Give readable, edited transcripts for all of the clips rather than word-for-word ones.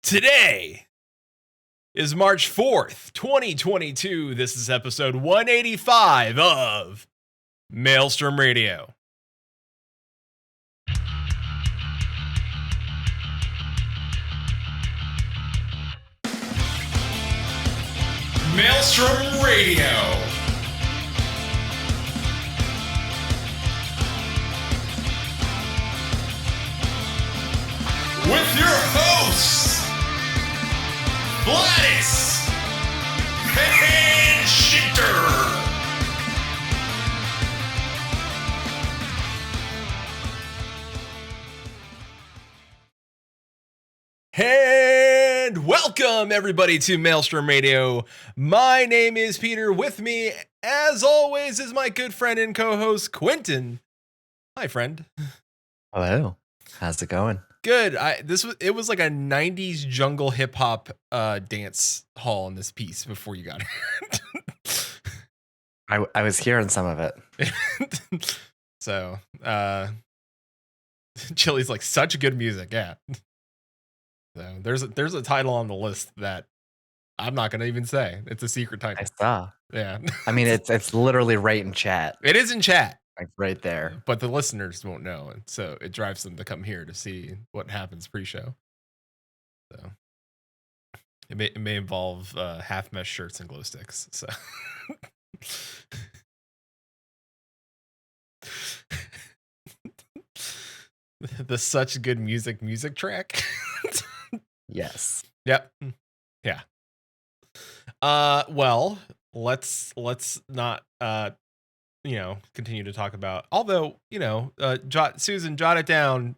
Today is March 4th, 2022. This is episode 185 of Maelstrom Radio. Maelstrom Radio. With your hosts, Gladys and Shitter. And welcome everybody to Maelstrom Radio. My name is Peter. With me, as always, is my good friend and co-host Quinton. Hi, friend. Hello. How's it going? Good. It was like a 90s jungle hip hop dance hall in this piece before you got here. I was hearing some of it. So, Chili's like such good music, yeah. So there's a title on the list that I'm not gonna even say. It's a secret title. I saw. Yeah. I mean, it's literally right in chat. It is in chat. Like right there. But the listeners won't know, and so it drives them to come here to see what happens pre-show. So it may involve half mesh shirts and glow sticks. So the such good music track. Yes. Yep. Yeah. Well, let's not continue to talk about, although, Susan, jot it down,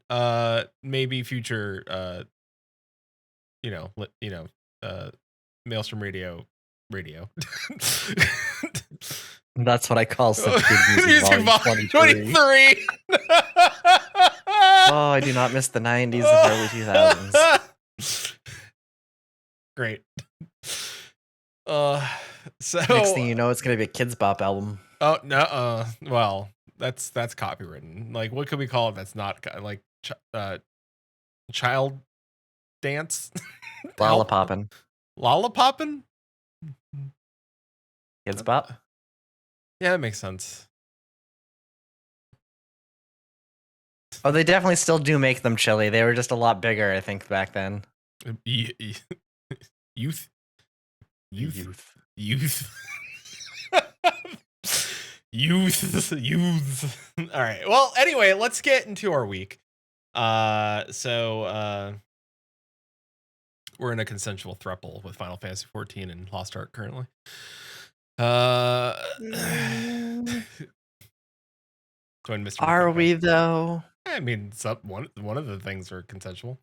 maybe future, Maelstrom Radio. That's what I call such good music volume 23. Oh, I do not miss the 90s and early 2000s. Great. So next thing you know, it's gonna be a Kids Bop album. Oh no! Well, that's copywritten. Like, what could we call it? That's not like child dance. Lollapoppin'. Lollapoppin'. Kids Bop. Yeah, that makes sense. Oh, they definitely still do make them, Chili. They were just a lot bigger, I think, back then. Youth. All right. Well, anyway, let's get into our week. So we're in a consensual throuple with Final Fantasy XIV and Lost Ark currently. Are we though? I mean, one of the things are consensual.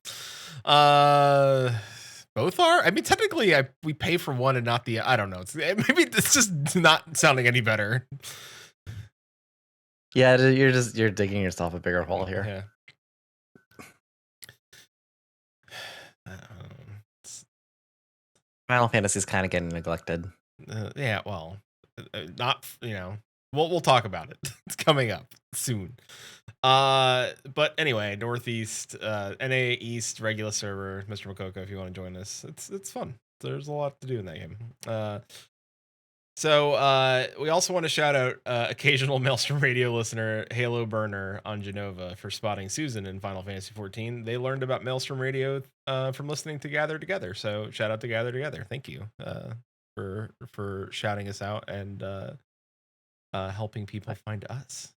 Both are. I mean, technically, we pay for one and not the. I don't know. Maybe it's just not sounding any better. Yeah, you're digging yourself a bigger hole here. Yeah. Final Fantasy is kind of getting neglected. Yeah. Well, not. We'll talk about it. It's coming up soon. But anyway, Northeast, NA East regular server, Mr. Makoko, if you want to join us, it's fun. There's a lot to do in that game. So we also want to shout out occasional Maelstrom Radio listener Halo Burner on Genova for spotting Susan in Final Fantasy XIV. They learned about Maelstrom Radio from listening to Gather Together. So shout out to Gather Together. Thank you for shouting us out and helping people find us.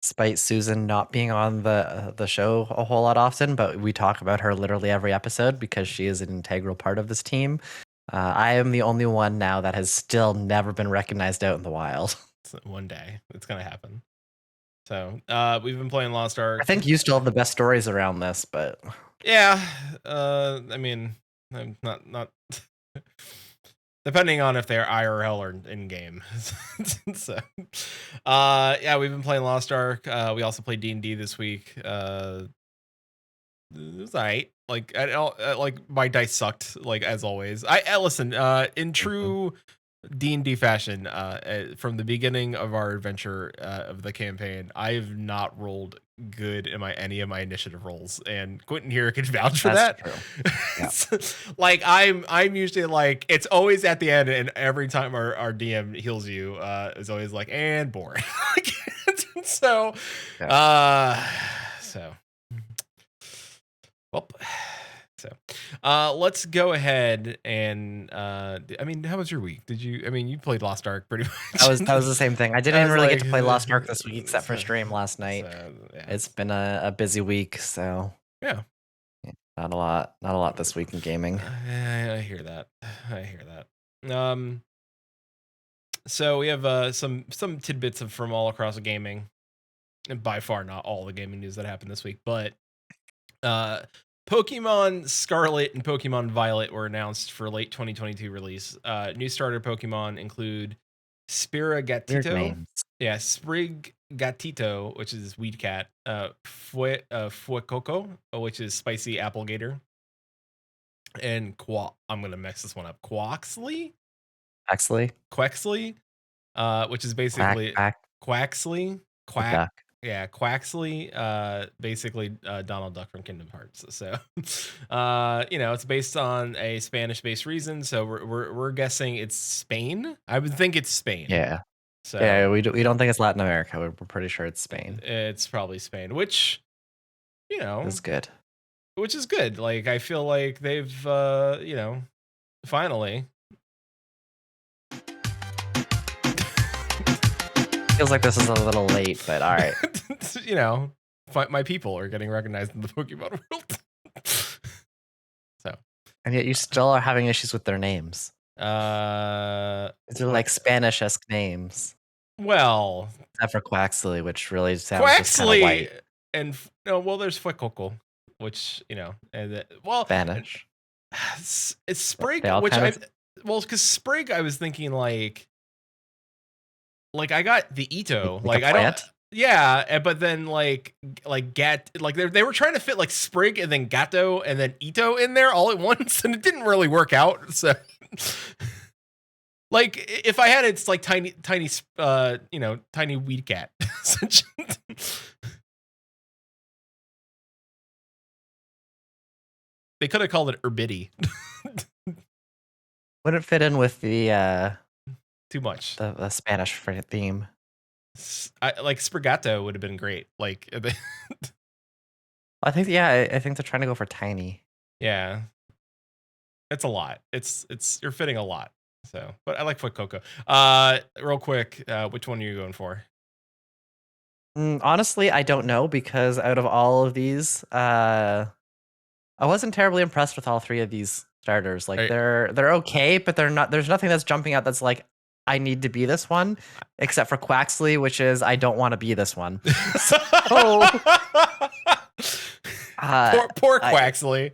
Despite Susan not being on the show a whole lot often, but we talk about her literally every episode because she is an integral part of this team. I am the only one now that has still never been recognized out in the wild. One day it's gonna happen. So we've been playing Lost Ark. I think you still have the best stories around this, but yeah, I mean, I'm not depending on if they're IRL or in game. So yeah, we've been playing Lost Ark. We also played D&D this week. It was alright. Like my dice sucked, like as always. I listen, in true D&D fashion, from the beginning of our adventure of the campaign, I have not rolled good in any of my initiative rolls, and Quinton here can vouch for That's that. true. Yeah. Like I'm usually like, it's always at the end, and every time our DM heals you, is always like, and boring. so, Yeah. so, well. So, let's go ahead and I mean, how was your week? You played Lost Ark pretty much. That was the same thing. I didn't I even was really get to like, play Lost Ark this week except for so, stream last night. yeah, It's been a busy week, so yeah. not a lot this week in gaming. I hear that. So we have some tidbits from all across the gaming, and by far not all the gaming news that happened this week, but Pokemon Scarlet and Pokemon Violet were announced for late 2022 release. New starter Pokemon include Weird Spirigatito, names. Sprigatito, which is Weed Cat, Fuecoco, which is Spicy Applegator, and I'm gonna mess this one up. Actually, Quexley, which is quack, basically quack, Quaxley, the Quack. duck. Yeah, Quaxley, basically Donald Duck from Kingdom Hearts. So, it's based on a Spanish-based reason. So we're guessing it's Spain. I would think it's Spain. Yeah. So Yeah, we don't think it's Latin America. We're pretty sure it's Spain. it's probably Spain, which Is good. which is good. Like I feel like they've finally. Feels like this is a little late, but all right. My people are getting recognized in the Pokemon world. So, And yet you still are having issues with their names. they're They're like Spanish-esque names. Well, except for Quaxley, which really sounds just kind of white. And there's Fuecoco, which and Spanish. It's Sprig, which because Sprig, I was thinking like I got the Ito, like I don't. Yeah, but then like Gat, like they were trying to fit like Sprig and then Gato and then Ito in there all at once, and it didn't really work out. So, like if I had it's like tiny weed cat. They could have called it Urbidi. Wouldn't fit in with the too much the Spanish theme. Like Sprigato would have been great. Like I think they're trying to go for tiny. Yeah, it's a lot. It's you're fitting a lot. So, but I like Fuecoco. Real quick, which one are you going for? Honestly, I don't know, because out of all of these, I wasn't terribly impressed with all three of these starters. Like they're okay, but they're not. There's nothing that's jumping out that's like, I need to be this one, except for Quaxley, which is I don't want to be this one. So, poor Quaxley.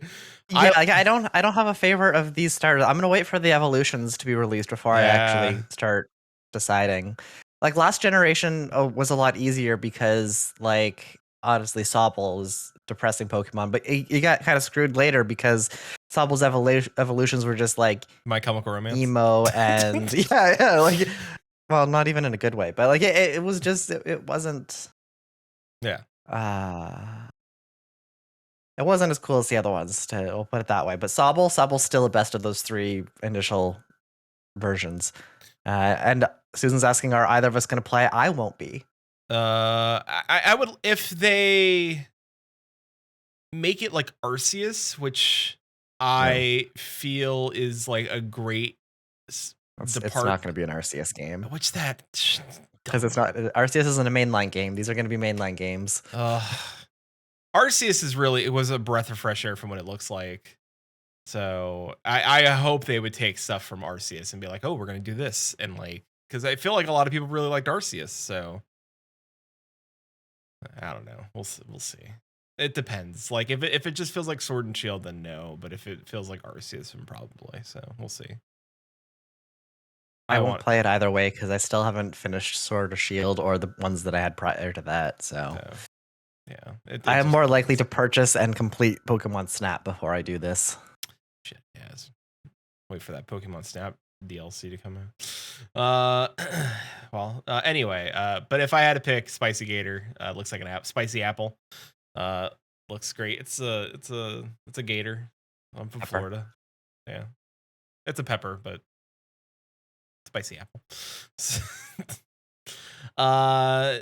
I don't have a favorite of these starters. I'm gonna wait for the evolutions to be released before I actually start deciding. Like last generation was a lot easier because, like, honestly, Sobble is depressing Pokemon, but you got kind of screwed later because Sobble's evolutions were just like My Chemical Romance, emo, and yeah, like, well, not even in a good way, but like it was just it wasn't. Yeah. It wasn't as cool as the other ones, we'll put it that way. But Sobble's still the best of those three initial versions. And Susan's asking, are either of us going to play? I won't be. I would, if they make it like Arceus, which I feel is like a great It's not going to be an Arceus game. What's that? Because it's not. Arceus isn't a mainline game. These are going to be mainline games. Arceus it was a breath of fresh air from what it looks like. So I hope they would take stuff from Arceus and be like, oh, we're going to do this. And like, because I feel like a lot of people really liked Arceus. So I don't know. We'll see. It depends. Like if it just feels like Sword and Shield, then no. But if it feels like Arceus, then probably. So we'll see. I won't play it either way because I still haven't finished Sword or Shield or the ones that I had prior to that. So yeah, I am more likely to purchase and complete Pokemon Snap before I do this. Shit, yes. Wait for that Pokemon Snap DLC to come out. Anyway, but if I had to pick Spicy Gator, looks like an app. Spicy Apple, uh, looks great. It's a gator. I'm from Pepper. Florida. Yeah, it's a pepper, but spicy apple. uh,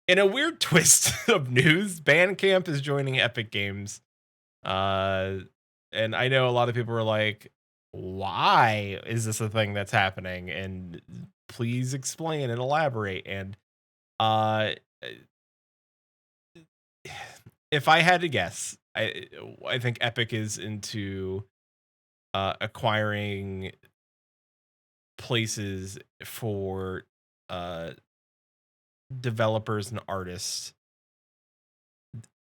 in a weird twist of news, Bandcamp is joining Epic Games. And I know a lot of people were like, why is this a thing that's happening? And please explain and elaborate. And if I had to guess, I think Epic is into acquiring places for developers and artists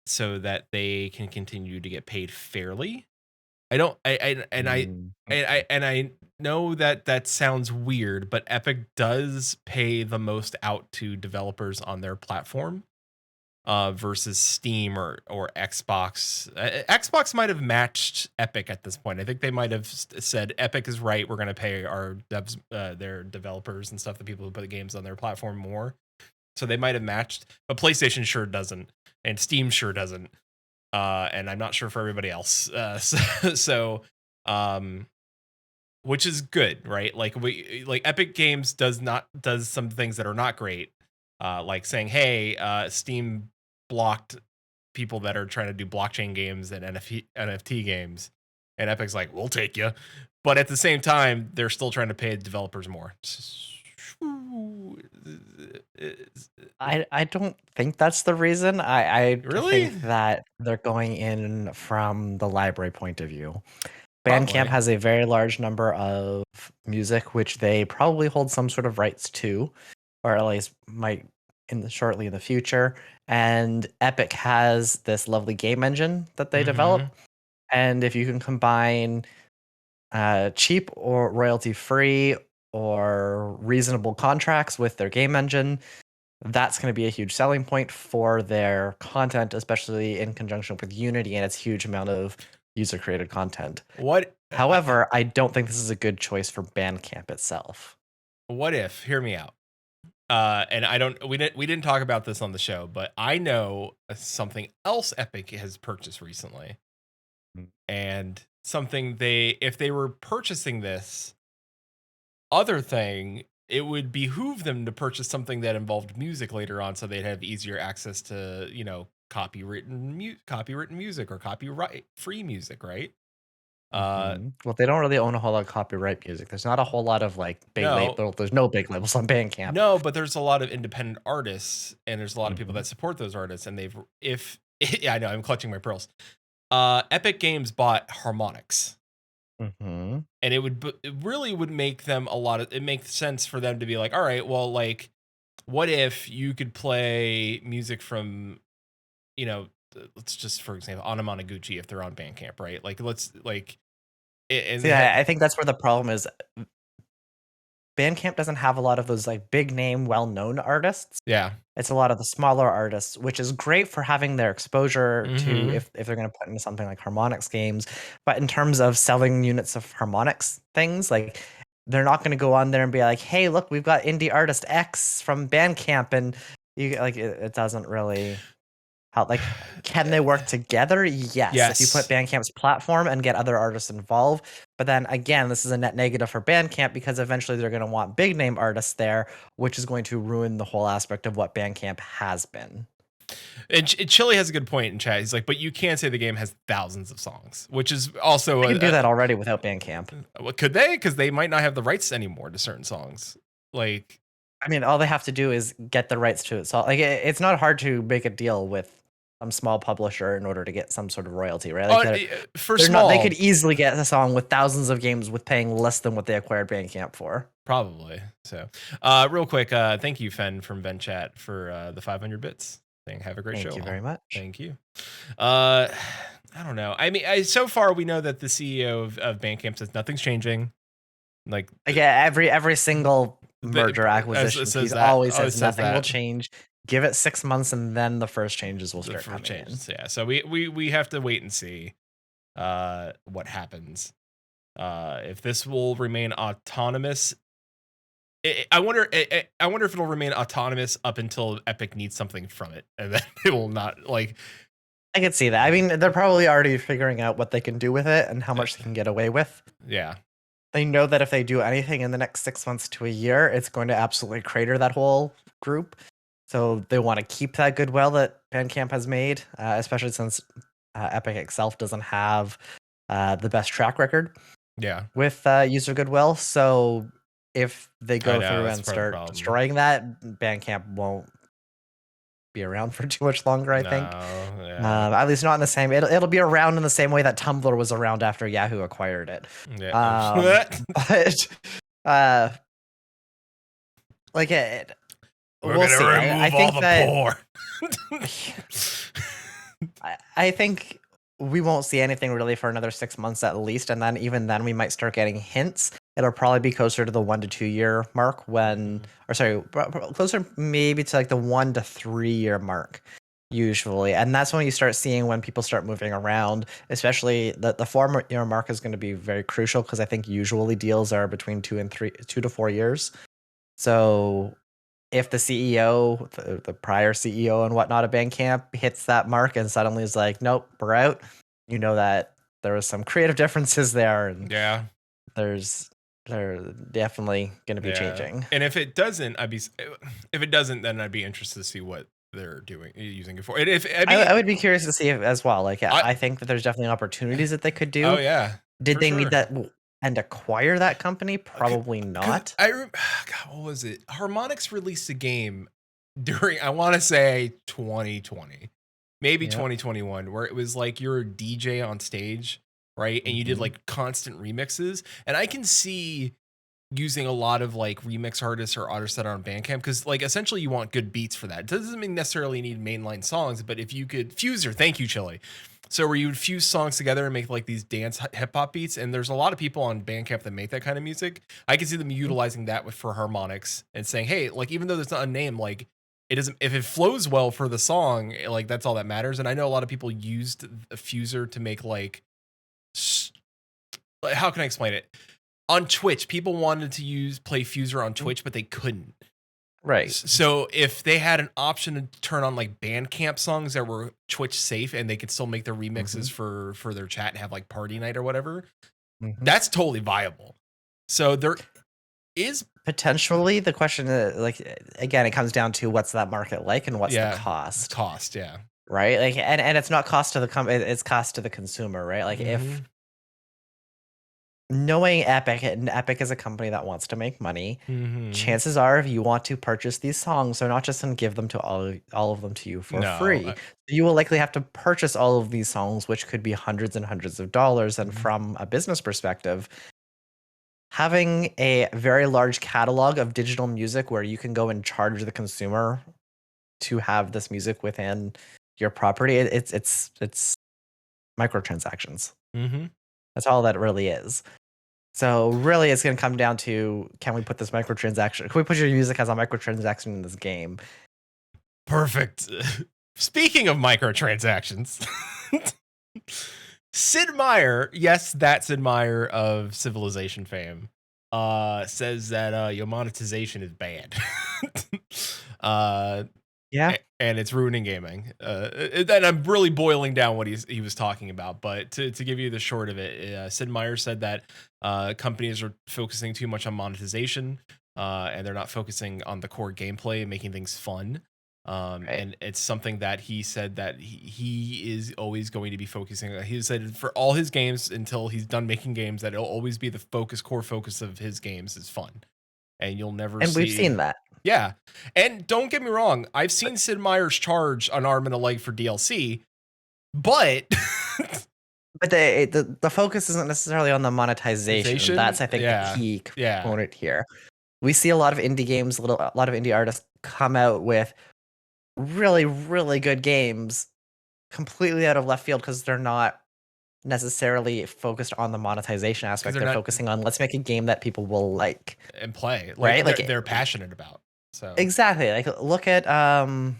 so that they can continue to get paid fairly. I don't I and I and I know that sounds weird, but Epic does pay the most out to developers on their platform versus Steam or Xbox. Xbox might have matched Epic at this point. I think they might have said Epic is right. We're going to pay our devs, their developers and stuff, the people who put the games on their platform more. So they might have matched, but PlayStation sure doesn't, and Steam sure doesn't. And I'm not sure for everybody else. Which is good, right? Like Epic Games does some things that are not great. Like saying, hey, Steam blocked people that are trying to do blockchain games and NFT games. And Epic's like, we'll take you. But at the same time, they're still trying to pay developers more. I don't think that's the reason. I Really? think that they're going in from the library point of view. Probably. Bandcamp has a very large number of music, which they probably hold some sort of rights to, or at least might shortly in the future. And Epic has this lovely game engine that they develop. And if you can combine cheap or royalty free or reasonable contracts with their game engine, that's going to be a huge selling point for their content, especially in conjunction with Unity and its huge amount of user created content. However, I don't think this is a good choice for Bandcamp itself. What if, hear me out. And we didn't talk about this on the show, but I know something else Epic has purchased recently. And something if they were purchasing this other thing, it would behoove them to purchase something that involved music later on, so they'd have easier access to, copywritten music or copyright free music, right? Well, they don't really own a whole lot of copyright music. There's not a whole lot of big labels. There's no big labels on Bandcamp. No, but there's a lot of independent artists, and there's a lot of people that support those artists. And I know I'm clutching my pearls. Epic Games bought Harmonix. And it really would make them it makes sense for them to be like, all right, well, like, what if you could play music from, let's just, for example, Anamanaguchi, if they're on Bandcamp, right? Like, I think that's where the problem is. Bandcamp doesn't have a lot of those big name, well-known artists. Yeah. It's a lot of the smaller artists, which is great for having their exposure to if they're going to put into something like Harmonix games. But in terms of selling units of Harmonix things, they're not going to go on there and be like, hey, look, we've got indie artist X from Bandcamp, and it doesn't really help. Can they work together? Yes. If you put Bandcamp's platform and get other artists involved. But then again, this is a net negative for Bandcamp because eventually they're going to want big name artists there, which is going to ruin the whole aspect of what Bandcamp has been. And Chili has a good point in chat. He's like, but you can't say the game has thousands of songs, which is also you can do that already without Bandcamp. Could they? Because they might not have the rights anymore to certain songs. I mean, all they have to do is get the rights to it. So it's not hard to make a deal with some small publisher in order to get some sort of royalty, right? They could easily get a song with thousands of games with paying less than what they acquired Bandcamp for. Probably. So, real quick, thank you, Fen from VenChat, for the 500 bits. Have a great show. Thank you very much. Thank you. I don't know. I mean, so far we know that the CEO of Bandcamp says nothing's changing. Every single merger acquisition, he always says nothing will change. Give it 6 months, and then the first changes will start coming in. Yeah, so we have to wait and see what happens. If this will remain autonomous, I wonder. I wonder if it'll remain autonomous up until Epic needs something from it, and then it will not like. I could see that. I mean, they're probably already figuring out what they can do with it and how much they can get away with. Yeah. They know that if they do anything in the next 6 months to a year, it's going to absolutely crater that whole group. So they want to keep that goodwill that Bandcamp has made, especially since Epic itself doesn't have the best track record Yeah. with user goodwill. So if they go through that's and part of the start problem. destroying that, Bandcamp won't be around for too much longer, I think. Yeah. At least not in the same. It'll be around in the same way that Tumblr was around after Yahoo acquired it. Yeah. But like it, We're we'll gonna see. remove I think all the that poor. I think we won't see anything really for another 6 months at least, and then even then we might start getting hints. It'll probably be closer to the 1 to 2 year mark or sorry, closer maybe to like the 1 to 3 year mark usually, and that's when you start seeing when people start moving around. Especially the 4 year mark is going to be very crucial because I think usually deals are between 2 to 4 years. So if the CEO, the prior CEO and whatnot of Bandcamp hits that mark and suddenly is like, nope, we're out, you know that there was some creative differences there, and Yeah. they're definitely going to be changing. And if it doesn't, then I'd be interested to see what they're doing using it for. And if I would be curious to see as well. Like, I think that there's definitely opportunities that they could do. Oh yeah. Did they need that and acquire that company? Probably not. God, what was it? Harmonix released a game during, I want to say 2020, maybe 2021, where it was like you're a DJ on stage, right? And you did like constant remixes. And I can see using a lot of like remix artists or artists that are on Bandcamp, because like essentially you want good beats for that. It doesn't mean necessarily need mainline songs, but if you could Fuser, thank you, Chili. So where you would fuse songs together and make like these dance hip hop beats, and there's a lot of people on Bandcamp that make that kind of music. I can see them utilizing that for Harmonix and saying, hey, like even though there's not a name, like it doesn't, if it flows well for the song, like that's all that matters. And I know a lot of people used a Fuser to make like how can I explain it? On Twitch, people wanted to play Fuser on Twitch, but they couldn't. Right. So if they had an option to turn on like Bandcamp songs that were Twitch safe and they could still make their remixes for their chat and have like party night or whatever, that's totally viable. So there is potentially the question, like again, it comes down to what's that market like and what's the cost. Cost, yeah. Right. Like, and it's not cost to the company, it's cost to the consumer, right? Like if knowing Epic, and Epic is a company that wants to make money, chances are if you want to purchase these songs, they're not just going to give them to all of them to you for free. You will likely have to purchase all of these songs, which could be hundreds and hundreds of dollars. And from a business perspective, having a very large catalog of digital music where you can go and charge the consumer to have this music within your property, it's microtransactions. That's all that really is. So really, it's going to come down to, can we put this microtransaction? Can we put your music as a microtransaction in this game? Perfect. Speaking of microtransactions, Sid Meier, yes, that's Sid Meier of Civilization fame, says that your monetization is bad. Yeah. And it's ruining gaming. And I'm really boiling down what he was talking about. But to give you the short of it, Sid Meier said that companies are focusing too much on monetization, and they're not focusing on the core gameplay, making things fun. And it's something that he said that he is always going to be focusing on. He said for all his games until he's done making games, that it'll always be the core focus of his games is fun. And you'll never see. And we've seen that. Yeah. And don't get me wrong, I've seen Sid Meier's charge an arm and a leg for DLC, but but the focus isn't necessarily on the monetization. That's, I think, the key component here. We see a lot of indie games, a lot of indie artists come out with really, really good games completely out of left field because they're not necessarily focused on the monetization aspect. They're focusing on, let's make a game that people will like and play, right? Like they're passionate about. So exactly, like look at oh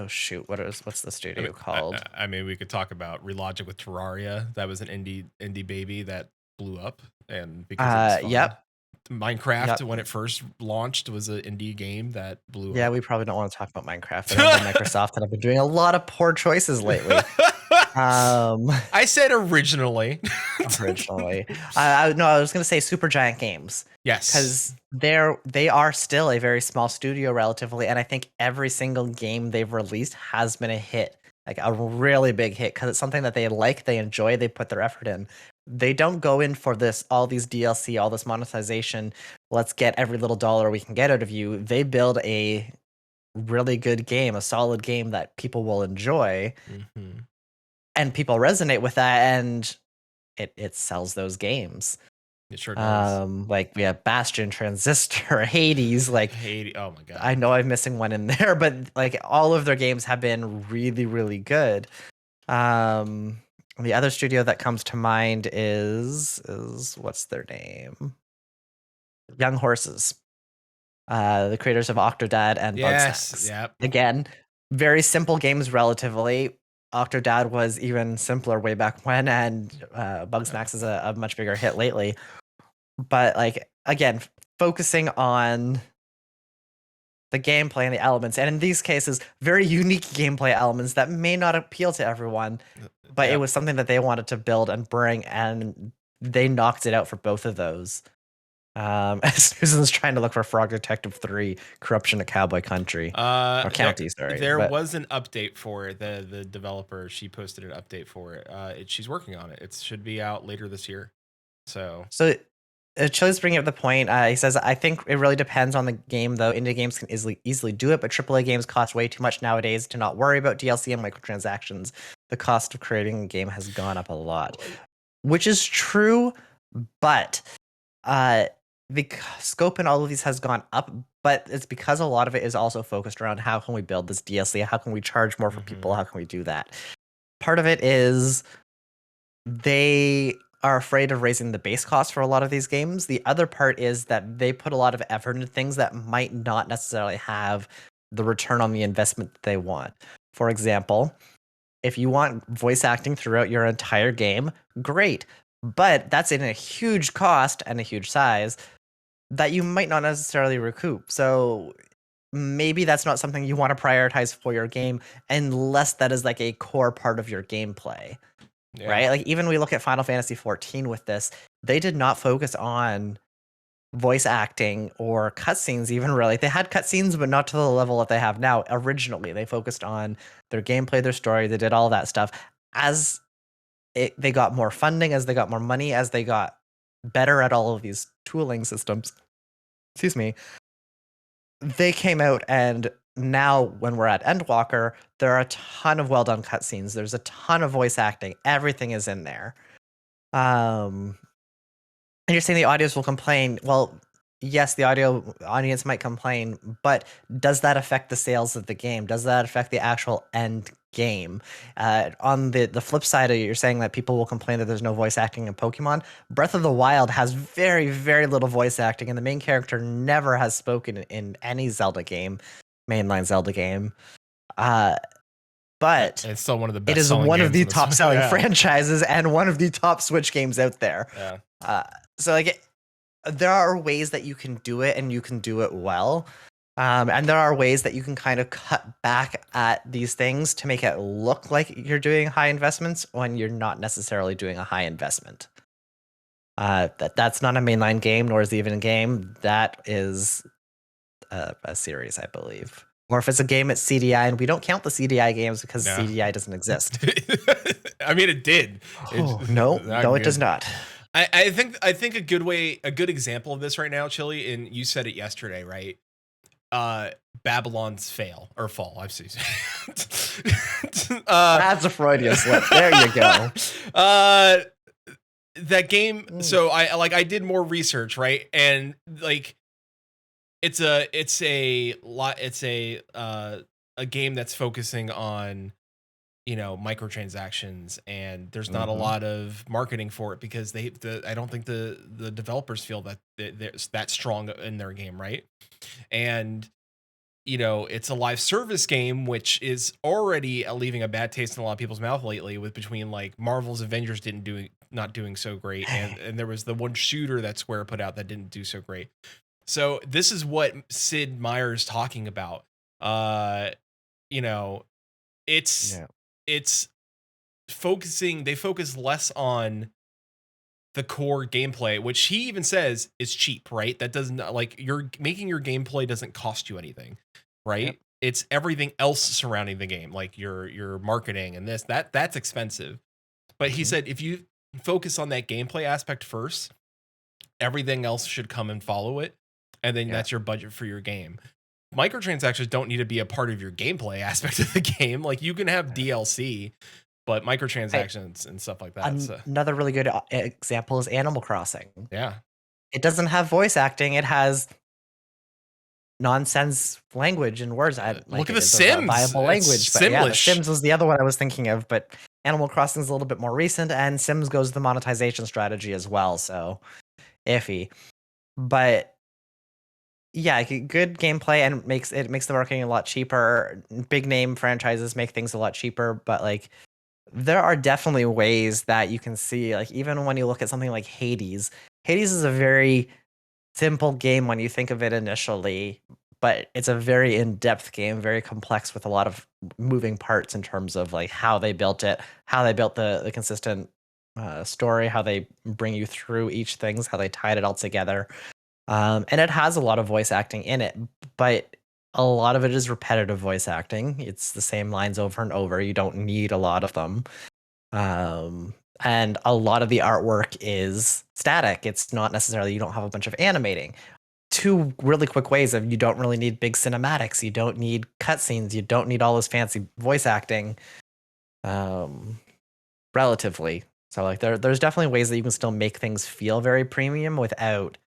shoot, what's the studio called? I mean, we could talk about Relogic with Terraria. That was an indie baby that blew up, and because it was fun. Yep. Minecraft, Yep. when it first launched, was an indie game that blew Yeah, up. we probably don't want to talk about Minecraft. They're owned by Microsoft, and I've been doing a lot of poor choices lately. I said originally. Originally, no, I was gonna say Supergiant Games. Yes, Because they are still a very small studio relatively, and I think every single game they've released has been a hit, like a really big hit, because it's something that they like, they enjoy, they put their effort in. They don't go in for all these DLC, all this monetization. Let's get every little dollar we can get out of you. They build a really good game, a solid game that people will enjoy, and people resonate with that, and it sells those games. it sure does. Like we have Bastion, Transistor, Hades. Like Hades, oh my god! I know I'm missing one in there, but like all of their games have been really, really good. The other studio that comes to mind is what's their name? Young Horses. The creators of Octodad and Bugsnax. Yep. Again, very simple games relatively. Octodad was even simpler way back when, and Bugsnax is a much bigger hit lately. But like again, focusing on the gameplay and the elements, and in these cases, very unique gameplay elements that may not appeal to everyone, but it was something that they wanted to build and bring, and they knocked it out for both of those. Susan's trying to look for Frog Detective 3: Corruption at Cowboy Country or County. Sorry, there was an update for it. The developer, she posted an update for it. She's working on it. It should be out later this year. So Chili's bringing up the point. He says, I think it really depends on the game, though. Indie games can easily do it, but AAA games cost way too much nowadays to not worry about DLC and microtransactions. The cost of creating a game has gone up a lot, which is true, but the scope in all of these has gone up, but it's because a lot of it is also focused around how can we build this DLC? How can we charge more for people? How can we do that? Part of it is they are afraid of raising the base cost for a lot of these games. The other part is that they put a lot of effort into things that might not necessarily have the return on the investment that they want. For example, if you want voice acting throughout your entire game, great. But that's in a huge cost and a huge size that you might not necessarily recoup. So maybe that's not something you want to prioritize for your game unless that is like a core part of your gameplay. Yeah. Right? Like even we look at Final Fantasy XIV with this, they did not focus on voice acting or cutscenes even really. They had cutscenes, but not to the level that they have now. Originally, they focused on their gameplay, their story, they did all that stuff. As they got more funding, as they got more money, as they got better at all of these tooling systems, excuse me, they came out, and now when we're at Endwalker, there are a ton of well done cutscenes. There's a ton of voice acting. Everything is in there. And you're saying the audience will complain. Well, yes, the audience might complain, but does that affect the sales of the game? Does that affect the actual end game? On the flip side of it, you're saying that people will complain that there's no voice acting in Pokemon. Breath of the Wild has very, very little voice acting, and the main character never has spoken in any Zelda game, mainline Zelda game. But it's still one of the best. It is one of the top selling yeah. franchises and one of the top Switch games out there. Yeah. So like, there are ways that you can do it, and you can do it well. And there are ways that you can kind of cut back at these things to make it look like you're doing high investments when you're not necessarily doing a high investment. That's not a mainline game, nor is it even a game. That is a series, I believe. Or if it's a game, it's CDI, and we don't count the CDI games because CDI doesn't exist. I mean, it did. No, it does not. I think a good example of this right now, Chili, and you said it yesterday, right? Babylon's fall. I've seen. That's a Freudian slip. There you go. That game. So I did more research, right? And like, it's a game that's focusing on, microtransactions, and there's not a lot of marketing for it because I don't think the developers feel that they're that strong in their game, right? And it's a live service game, which is already leaving a bad taste in a lot of people's mouth lately, with between like Marvel's Avengers not doing so great, and there was the one shooter that Square put out that didn't do so great. So this is what Sid Meier's talking about. You know, it's Yeah. it's they focus less on the core gameplay, which he even says is cheap, right? That doesn't, like, you're making your gameplay doesn't cost you anything, Yep. right? It's everything else surrounding the game, like your marketing and that's expensive. But he Mhm. said if you focus on that gameplay aspect first, everything else should come and follow it, and then Yeah. that's your budget for your game. Microtransactions don't need to be a part of your gameplay aspect of the game. Like, you can have DLC, but Hey, microtransactions and stuff like that. So another really good example is Animal Crossing. yeah, It doesn't have voice acting. It has nonsense language and words. I look like at it The is a Sims. viable It's language, but yeah, The Simlish. Sims was the other one I was thinking of. But Animal Crossing is a little bit more recent, and Sims goes the monetization strategy as well. So iffy, but yeah, good gameplay and makes the marketing a lot cheaper. Big name franchises make things a lot cheaper, but like there are definitely ways that you can see, like even when you look at something like Hades. Hades is a very simple game when you think of it initially, but it's a very in-depth game, very complex with a lot of moving parts in terms of like how they built it, how they built the consistent story, how they bring you through each things, how they tied it all together. And it has a lot of voice acting in it, but a lot of it is repetitive voice acting. It's the same lines over and over. You don't need a lot of them. And a lot of the artwork is static. It's not necessarily, you don't have a bunch of animating. Two really quick ways of, you don't really need big cinematics. You don't need cutscenes. You don't need all this fancy voice acting. Um, Relatively. So like there's definitely ways that you can still make things feel very premium without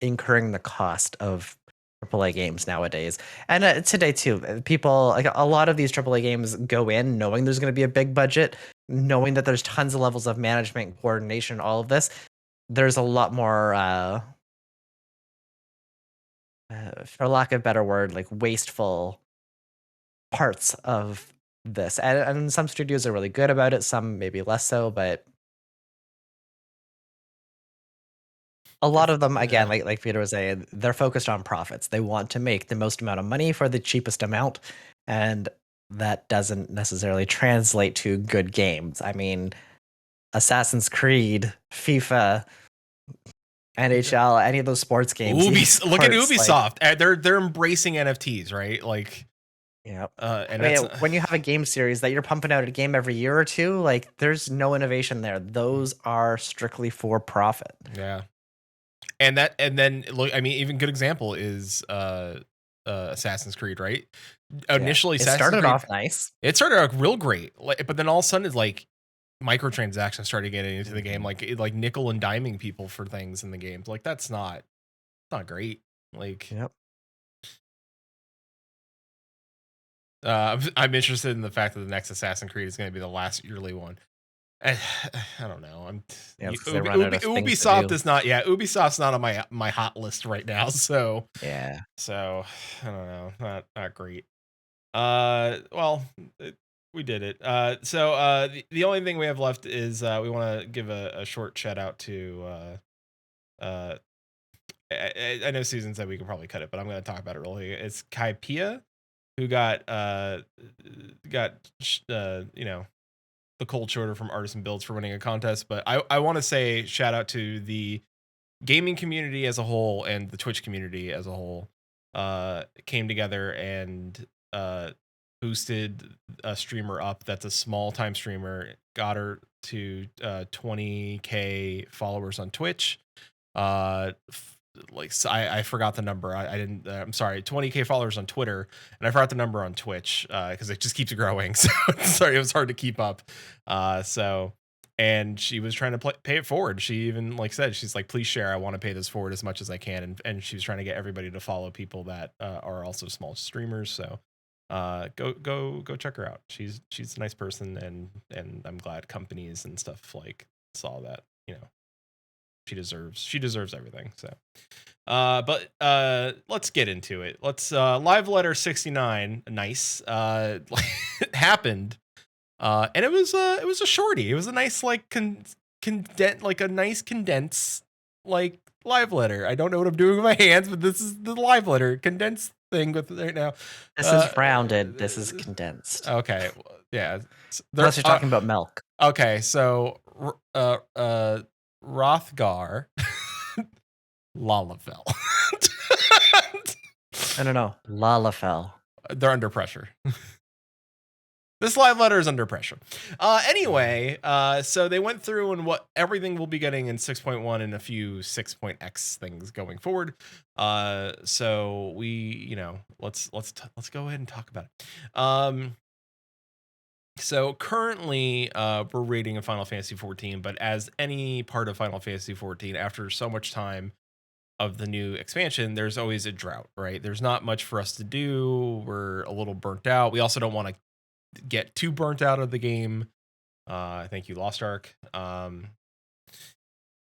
incurring the cost of AAA games nowadays. And today too, people, like a lot of these AAA games go in knowing there's going to be a big budget, knowing that there's tons of levels of management, coordination, all of this. There's a lot more, for lack of a better word, like wasteful parts of this. And some studios are really good about it, some maybe less so, but a lot of them, again, Yeah. like Peter was saying, they're focused on profits. They want to make the most amount of money for the cheapest amount, and that doesn't necessarily translate to good games. I mean, Assassin's Creed, FIFA, NHL, any of those sports games, Look at esports, like, Ubisoft. They're embracing NFTs, right? Like, yeah. and I mean, that's when you have a game series that you're pumping out a game every year or two, like, there's no innovation there. Those are strictly for profit. yeah. And then look, I mean, even good example is Assassin's Creed, right? Yeah. Initially, It Assassin's started Creed, off nice. it started out real great, like, but then all of a sudden, it's like microtransactions started getting into the game, Mhm. like nickel and diming people for things in the games. Like, that's not great. Like, Yep. I'm interested in the fact that the next Assassin's Creed is going to be the last yearly one. I, I don't know. Yeah, it's 'cause they run out of things to Ubisoft do. is not. Yeah, Ubisoft's not on my hot list right now. Yeah. So I don't know. Not great. Well, we did it. The only thing we have left is we want to give a short shout out to. Uh, I know Susan said we could probably cut it, but I'm going to talk about it really. It's Kaipia, who got the cold shoulder from Artisan Builds for winning a contest. But I want to say shout out to the gaming community as a whole and the Twitch community as a whole. Came together and boosted a streamer up that's a small time streamer, got her to 20K followers on Twitch. I forgot the number. I didn't. I'm sorry. 20K followers on Twitter, and I forgot the number on Twitch because it just keeps growing. So sorry, it was hard to keep up. And she was trying to pay it forward. She even said, she's like, please share. I want to pay this forward as much as I can. And she was trying to get everybody to follow people that are also small streamers. So go check her out. She's a nice person, and I'm glad companies and stuff like saw that. She deserves everything. So, but let's get into it. Let's live letter 69. Nice. It happened. And it was a shorty. It was a nice like condensed like live letter. I don't know what I'm doing with my hands, but this is the live letter condensed thing with right now. This is rounded. This is condensed. Okay. Yeah. Unless you're talking about milk. Okay. So, Rothgar Lalafell. No. Lalafell. They're under pressure. This live letter is under pressure. Anyway, so they went through and what everything we'll be getting in 6.1 and a few 6.x things going forward. So we, let's go ahead and talk about it. So currently, we're rating in Final Fantasy 14, but as any part of Final Fantasy 14, after so much time of the new expansion, there's always a drought, right? There's not much for us to do. We're a little burnt out. We also don't want to get too burnt out of the game. Thank you, Lost Ark.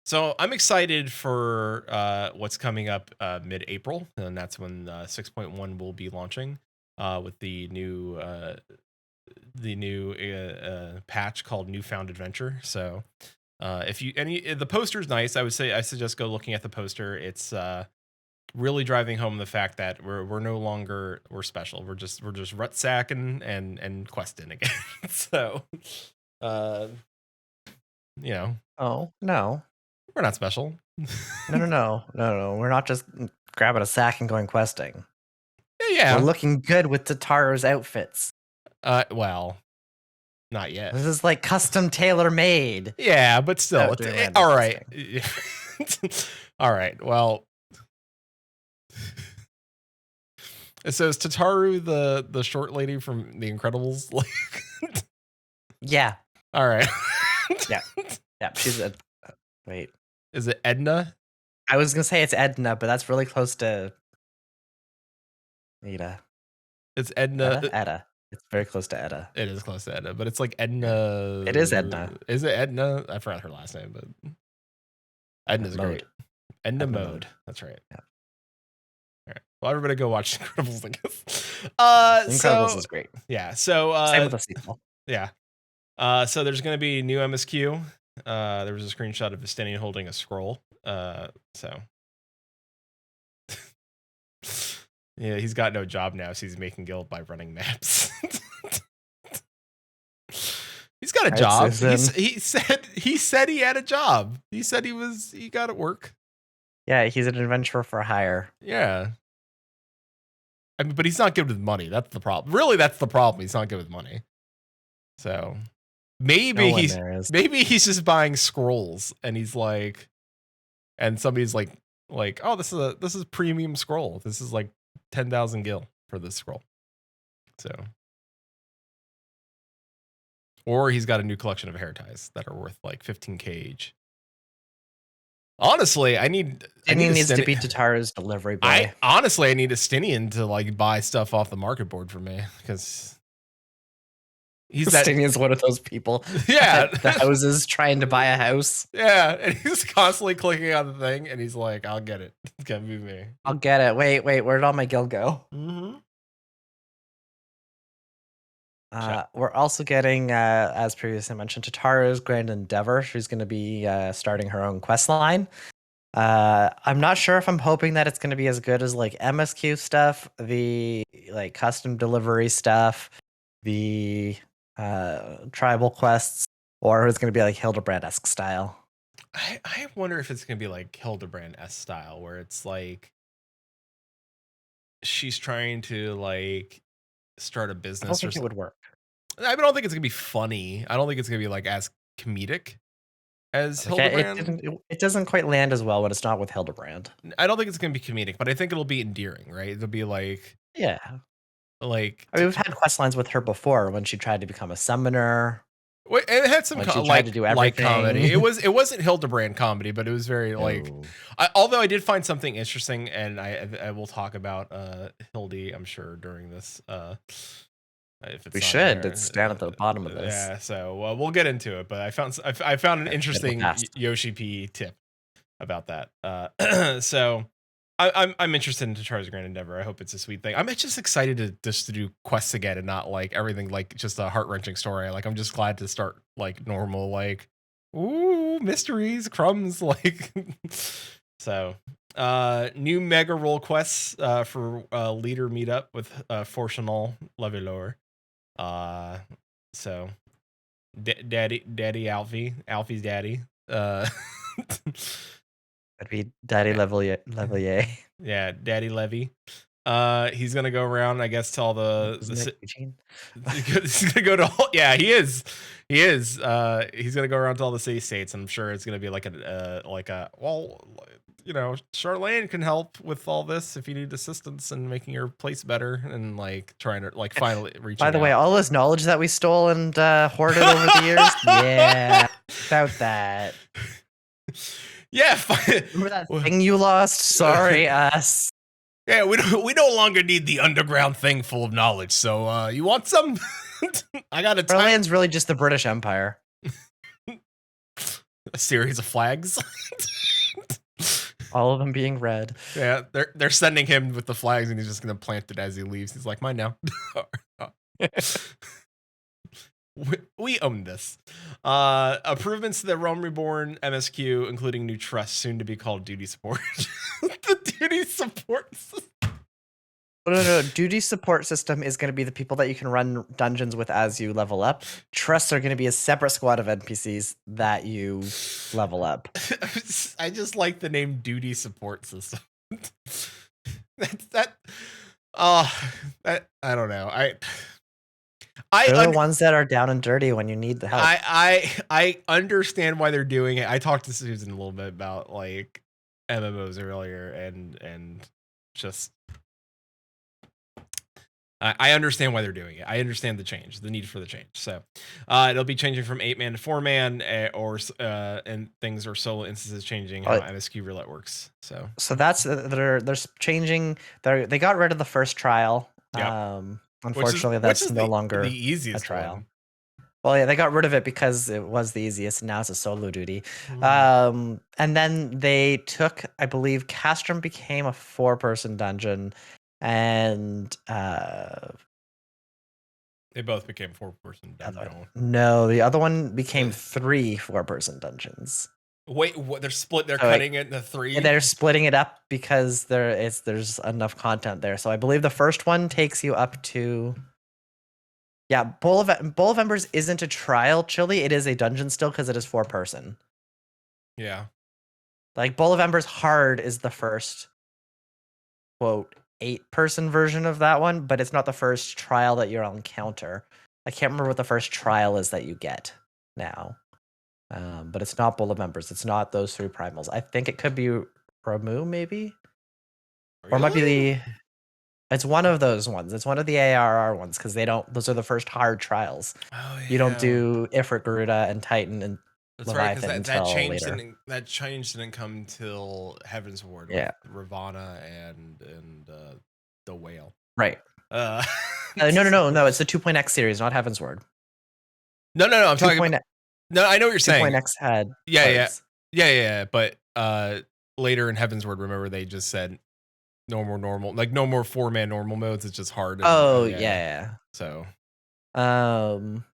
So I'm excited for what's coming up mid-April, and that's when 6.1 will be launching with the new patch called Newfound Adventure. So if the poster's nice, I suggest go looking at the poster. It's really driving home the fact that we're no longer special. We're just Rutsack and Questin again. So Oh no, we're not special. No. We're not just grabbing a sack and going questing. Yeah. We're looking good with Tataru's outfits. Well, not yet. This is like custom tailor made. Yeah, but still, all right. All right. Well, so is Tataru the short lady from The Incredibles? Yeah. All right. Yeah. She's wait. Is it Edna? I was gonna say it's Edna, but that's really close to Eda. It's Edna. Eda. It's very close to Eda. It is close to Edna, but it's like Edna. It is Edna. Is it Edna? I forgot her last name, but Edna's great. Edna Mode. That's right. Yeah. All right. Well, everybody go watch Incredibles, I guess. Incredibles is great. Yeah. So same with the sequel. Yeah. So there's going to be new MSQ. There was a screenshot of Estinian holding a scroll. So yeah, he's got no job now, so he's making guild by running maps. He's got a job. He said he had a job. He said he got to work. Yeah, he's an adventurer for hire. Yeah. I mean, but he's not good with money. That's the problem. Really, that's the problem. He's not good with money. So maybe he's just buying scrolls, and he's like, and somebody's like, oh, this is premium scroll. This is like 10,000 gil for this scroll. So, or he's got a new collection of hair ties that are worth like 15k each. Honestly, I need needs to be Tataru's delivery boy. I need a Stinian to like buy stuff off the market board for me, because Stinian's one of those people. Yeah, the houses trying to buy a house. Yeah, and he's constantly clicking on the thing, and he's like, "I'll get it. It's gonna be me. I'll get it. Wait, where'd all my gil go?" Mm-hmm. We're also getting, as previously mentioned, Tataru's grand endeavor. She's going to be starting her own quest line. I'm not sure if I'm hoping that it's going to be as good as like MSQ stuff, the like custom delivery stuff, the tribal quests, or it's going to be like Hildebrand-esque style. I wonder if it's going to be like Hildebrand-esque style, where it's like she's trying to like start a business. I don't think it would work. I don't think it's gonna be funny. I don't think it's gonna be like as comedic as Hildebrand. It doesn't quite land as well when it's not with Hildebrand. I don't think it's gonna be comedic, but I think it'll be endearing, right? It'll be like, yeah, like I mean, we've had quest lines with her before when she tried to become a summoner. And it had some like comedy. It wasn't Hildebrand comedy, but it was very like. Although I did find something interesting, and I will talk about Hildy, I'm sure, during this. If it's It's down at the bottom of this. Yeah, so we'll get into it. But I found an interesting Yoshi P tip. about that. So I'm interested in Char's Grand Endeavor. I hope it's a sweet thing. I'm just excited to do quests again and not like everything like just a heart wrenching story. Like I'm just glad to start like normal, like ooh, mysteries, crumbs, like so. New mega role quests for leader meetup with Fortunal Levelor. So daddy Alfie's daddy. That'd be Daddy Levelier. Yeah, Daddy Levy. He's gonna go around, I guess, to all Isn't it Eugene? he's gonna go to all, yeah, he is. He's gonna go around to all the city states. I'm sure it's gonna be like a well, you know, Charlene can help with all this if you need assistance in making your place better and like trying to like finally reaching By the way, out. all this knowledge that we stole and hoarded over the years, yeah, about that. Yeah, Remember that thing you lost? Sorry, us. Yeah, we no longer need the underground thing full of knowledge. So you want some? I got Charlene's really just the British Empire. A series of flags. All of them being red. Yeah, they're sending him with the flags, and he's just gonna plant it as he leaves. He's like, mine now. We own this. Improvements to the Realm Reborn MSQ, including new trusts, soon to be called Duty Support. The Duty Support system. No. Duty support system is going to be the people that you can run dungeons with as you level up. Trusts are going to be a separate squad of NPCs that you level up. I just like the name Duty Support System. I don't know. They're the ones that are down and dirty when you need the help. I understand why they're doing it. I talked to Susan a little bit about like MMOs earlier, and just I understand why they're doing it. I understand the need for the change. So it'll be changing from 8-man to 4-man, and things or solo instances changing how MSQ roulette works. So that's they're changing. They got rid of the first trial. Yep. Unfortunately, that's no longer the easiest a trial. one. Well, yeah, they got rid of it because it was the easiest. And now it's a solo duty. And then they took, I believe, Castrum became a 4-person dungeon, and they both became 4-person dungeons. No, the other one became 3 4-person dungeons. Wait, what? They're split. They're cutting it into 3. Yeah, they're splitting it up because there's enough content there. So I believe the first one takes you up to. Yeah, Bowl of Embers isn't a trial, Chili. It is a dungeon still because it is 4-person. Yeah. Like Bowl of Embers hard is the first, quote, 8-person version of that one, but it's not the first trial that you'll encounter. I can't remember what the first trial is that you get now. But it's not Bowl of Embers. It's not those 3 primals. I think it could be Ramu, maybe? Really? Or it might be it's one of those ones. It's one of the ARR ones because those are the first hard trials. Oh, yeah. You don't do Ifrit, Garuda, and Titan and Leviathan until later. That change didn't come till Heaven's Ward. Yeah. With Ravana and the whale. Right. No. It's the 2.x series, not Heaven's Ward. No. I'm talking about. No, I know what you're saying. 2.x had. Yeah. But later in Heaven's Ward, remember they just said normal, like no more 4-man normal modes. It's just hard. Yeah. So,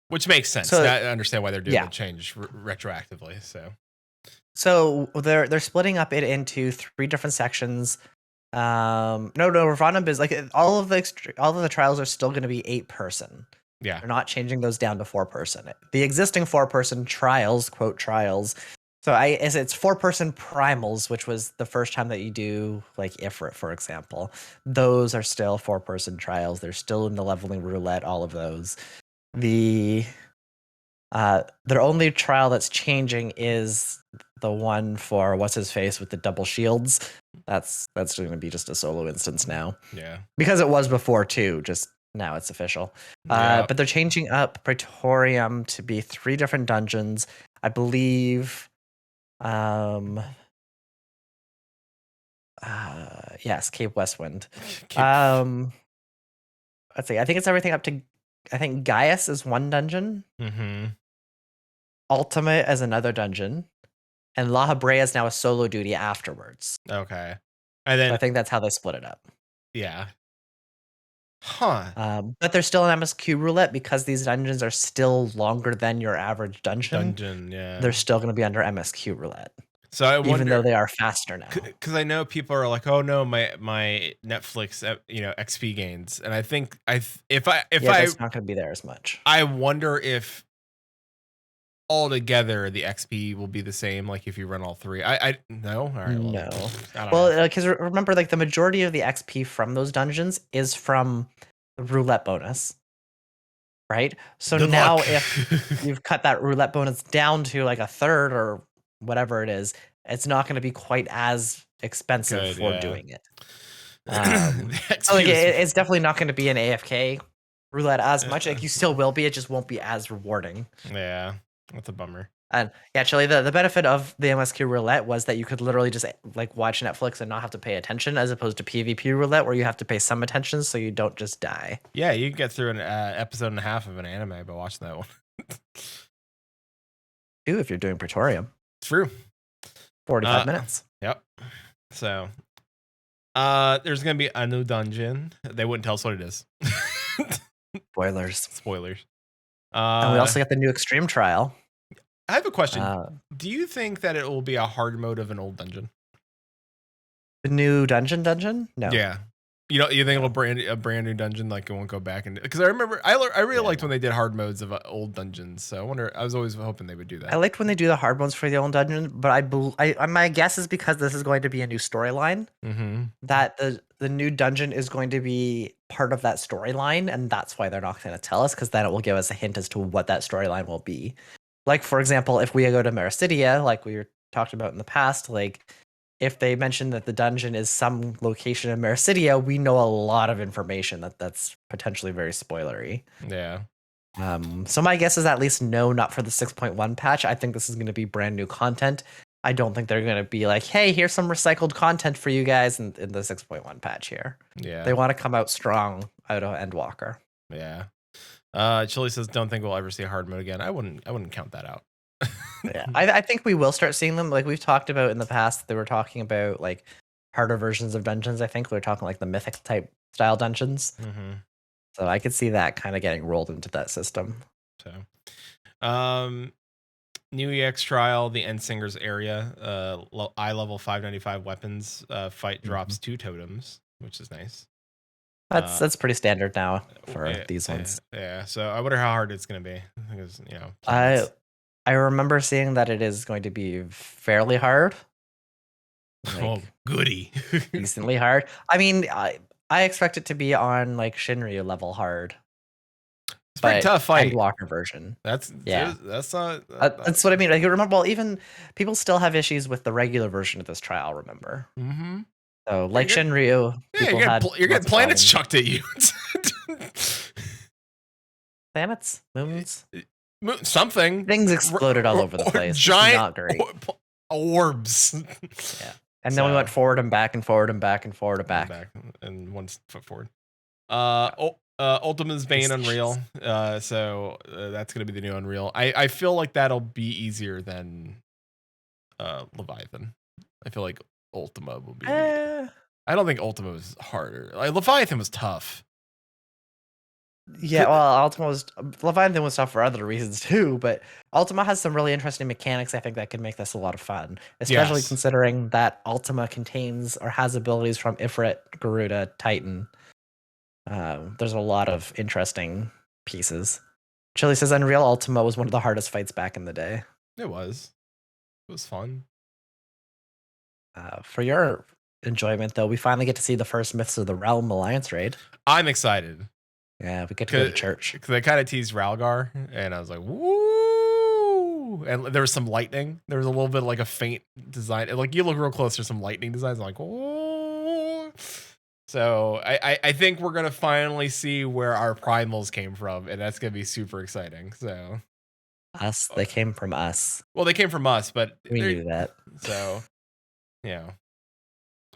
which makes sense. I understand why they're doing the change retroactively. So they're splitting up it into 3 different sections. Ravana is like all of the trials are still going to be 8-person. Yeah, they're not changing those down to 4-person. The existing 4-person trials, quote trials. So it's 4-person primals, which was the first time that you do like Ifrit, for example. Those are still 4-person trials. They're still in the leveling roulette. All of those. Their only trial that's changing is the one for what's his face with the double shields. That's going to be just a solo instance now. Yeah, because it was before too. Just now it's official. But they're changing up Praetorium to be 3 different dungeons, I believe. Yes, Cape Westwind. Let's see. I think it's everything up to. I think Gaius is 1 dungeon. Mm-hmm. Ultimate as another dungeon. and La Habrea is now a solo duty afterwards. Okay. And So I then think that's how they split it up. yeah. Huh. But there's still an MSQ roulette because these dungeons are still longer than your average dungeon. Dungeon, yeah. They're still going to be under MSQ roulette. So I wonder, even though they are faster now. Because I know people are like, "Oh no, my Netflix, XP gains," and I think if it's not going to be there as much. I wonder if altogether the XP will be the same, like if you run all three. I no, all right, no. Well, because remember, like the majority of the XP from those dungeons is from the roulette bonus, right? So Good now luck. if you've cut that roulette bonus down to like a third or whatever it is, it's not going to be quite as expensive for doing it. So like, it's definitely not going to be an AFK roulette as much. Like you still will be, it just won't be as rewarding. Yeah, that's a bummer. And yeah, actually, the benefit of the MSQ roulette was that you could literally just like watch Netflix and not have to pay attention, as opposed to PvP roulette where you have to pay some attention so you don't just die. Yeah, you can get through an episode and a half of an anime by watching that one. Too, if you're doing Praetorium. True. 45 minutes. Yep. So, there's gonna be a new dungeon. They wouldn't tell us what it is. Spoilers. And we also got the new extreme trial. I have a question. Do you think that it will be a hard mode of an old dungeon? The new dungeon? No. Yeah. You think it'll a brand new dungeon, like it won't go back? And because I remember I really liked when they did hard modes of old dungeons. So I was always hoping they would do that. I liked when they do the hard modes for the old dungeon, but my guess is because this is going to be a new storyline, that the new dungeon is going to be part of that storyline, and that's why they're not going to tell us, because then it will give us a hint as to what that storyline will be. Like, for example, if we go to Maelstrom, like we talked about in the past, like if they mention that the dungeon is some location in Maelstrom, we know a lot of information that's potentially very spoilery. Yeah. So my guess is at least no, not for the 6.1 patch. I think this is going to be brand new content. I don't think they're going to be like, hey, here's some recycled content for you guys in the 6.1 patch here. Yeah. They want to come out strong out of Endwalker. Yeah. Chili says, don't think we'll ever see a hard mode again. I wouldn't count that out. Yeah, I think we will start seeing them. Like we've talked about in the past, they were talking about like harder versions of dungeons. I think we were talking like the mythic type style dungeons. So I could see that kind of getting rolled into that system. So, new EX trial, the Endsingers area, eye level 595 weapons, fight drops 2 totems, which is nice. That's pretty standard now for these ones. Yeah. So I wonder how hard it's going to be. Because, I remember seeing that it is going to be fairly hard. Like, goody. Decently hard. I mean, I expect it to be on like Shinryu level hard. It's a pretty tough fight. Endwalker version. That's not. That's what I mean. Like, remember, well, even people still have issues with the regular version of this trial. Remember. So, like Shinryu, you're getting planets chucked at you. Planets, moons, something. Things exploded all over the place. Giant, not great. Orbs. Yeah. And then we went forward and back and forward and back and forward and back. And 1 foot forward. Ultima's Bane Unreal. So that's gonna be the new Unreal. I feel like that'll be easier than Leviathan. I feel like Ultima will be. I don't think Ultima was harder. Like Leviathan was tough. Yeah, well, Leviathan was tough for other reasons too, but Ultima has some really interesting mechanics. I think that could make this a lot of fun, especially considering that Ultima contains or has abilities from Ifrit, Garuda, Titan. There's a lot of interesting pieces. Chili says Unreal Ultima was one of the hardest fights back in the day. It was fun. For your enjoyment, though, we finally get to see the first Myths of the Realm Alliance raid. I'm excited. Yeah, we get to go to church. Because they kind of teased Ralgar, and I was like, woo! And there was some lightning. There was a little bit of like a faint design. Like you look real close, there's some lightning designs. I'm like, whoa! So I think we're gonna finally see where our primals came from, and that's gonna be super exciting. So they came from us. Well, they came from us, but we knew that. So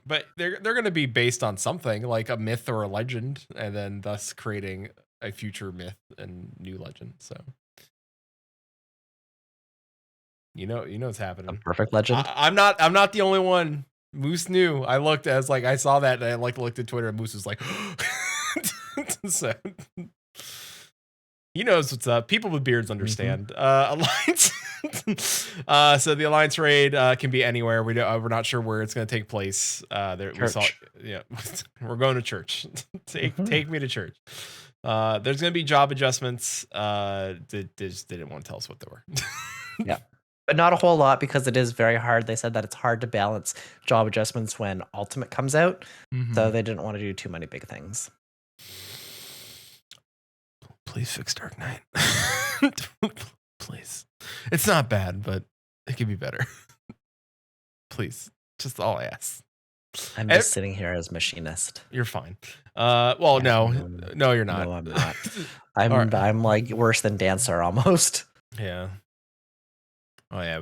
but they're going to be based on something like a myth or a legend, and then thus creating a future myth and new legend. So You know what's A happening. perfect legend. I'm not the only one. Moose knew. I looked as like I saw that and I like looked at Twitter and Moose was like so he knows what's up. People with beards understand. Alliance. So the Alliance raid can be anywhere. We're not sure where it's going to take place. We saw, Church. yeah, we're going to church. Take me to church. There's going to be job adjustments. They just didn't want to tell us what they were. Yeah. But not a whole lot because it is very hard. They said that it's hard to balance job adjustments when Ultimate comes out. So they didn't want to do too many big things. Please fix Dark Knight. Please. It's not bad, but it could be better. Please. Just all I ask. I'm just sitting here as machinist. You're fine. Well, Yeah, no, you're not. No, I'm not. I'm like worse than Dancer almost. Yeah. Oh yeah,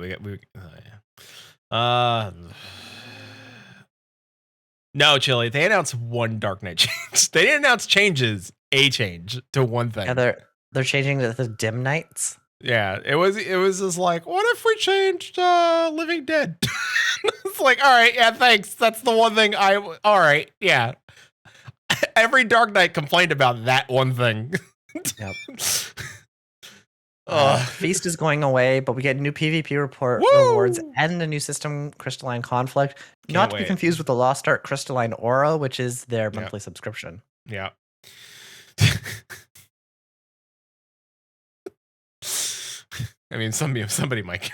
no, Chili. They announced one Dark Knight change. They didn't announce changes. A change to one thing. Yeah, they're changing the dim nights. Yeah, it was just like, what if we changed Living Dead? It's like, all right, yeah, thanks. That's the one thing all right, yeah. Every Dark Knight complained about that one thing. Yep. Feast is going away, but we get new PvP rewards and a new system, Crystalline Conflict. Not to be confused with the Lost Ark Crystalline Aura, which is their monthly subscription. Yeah. I mean, somebody might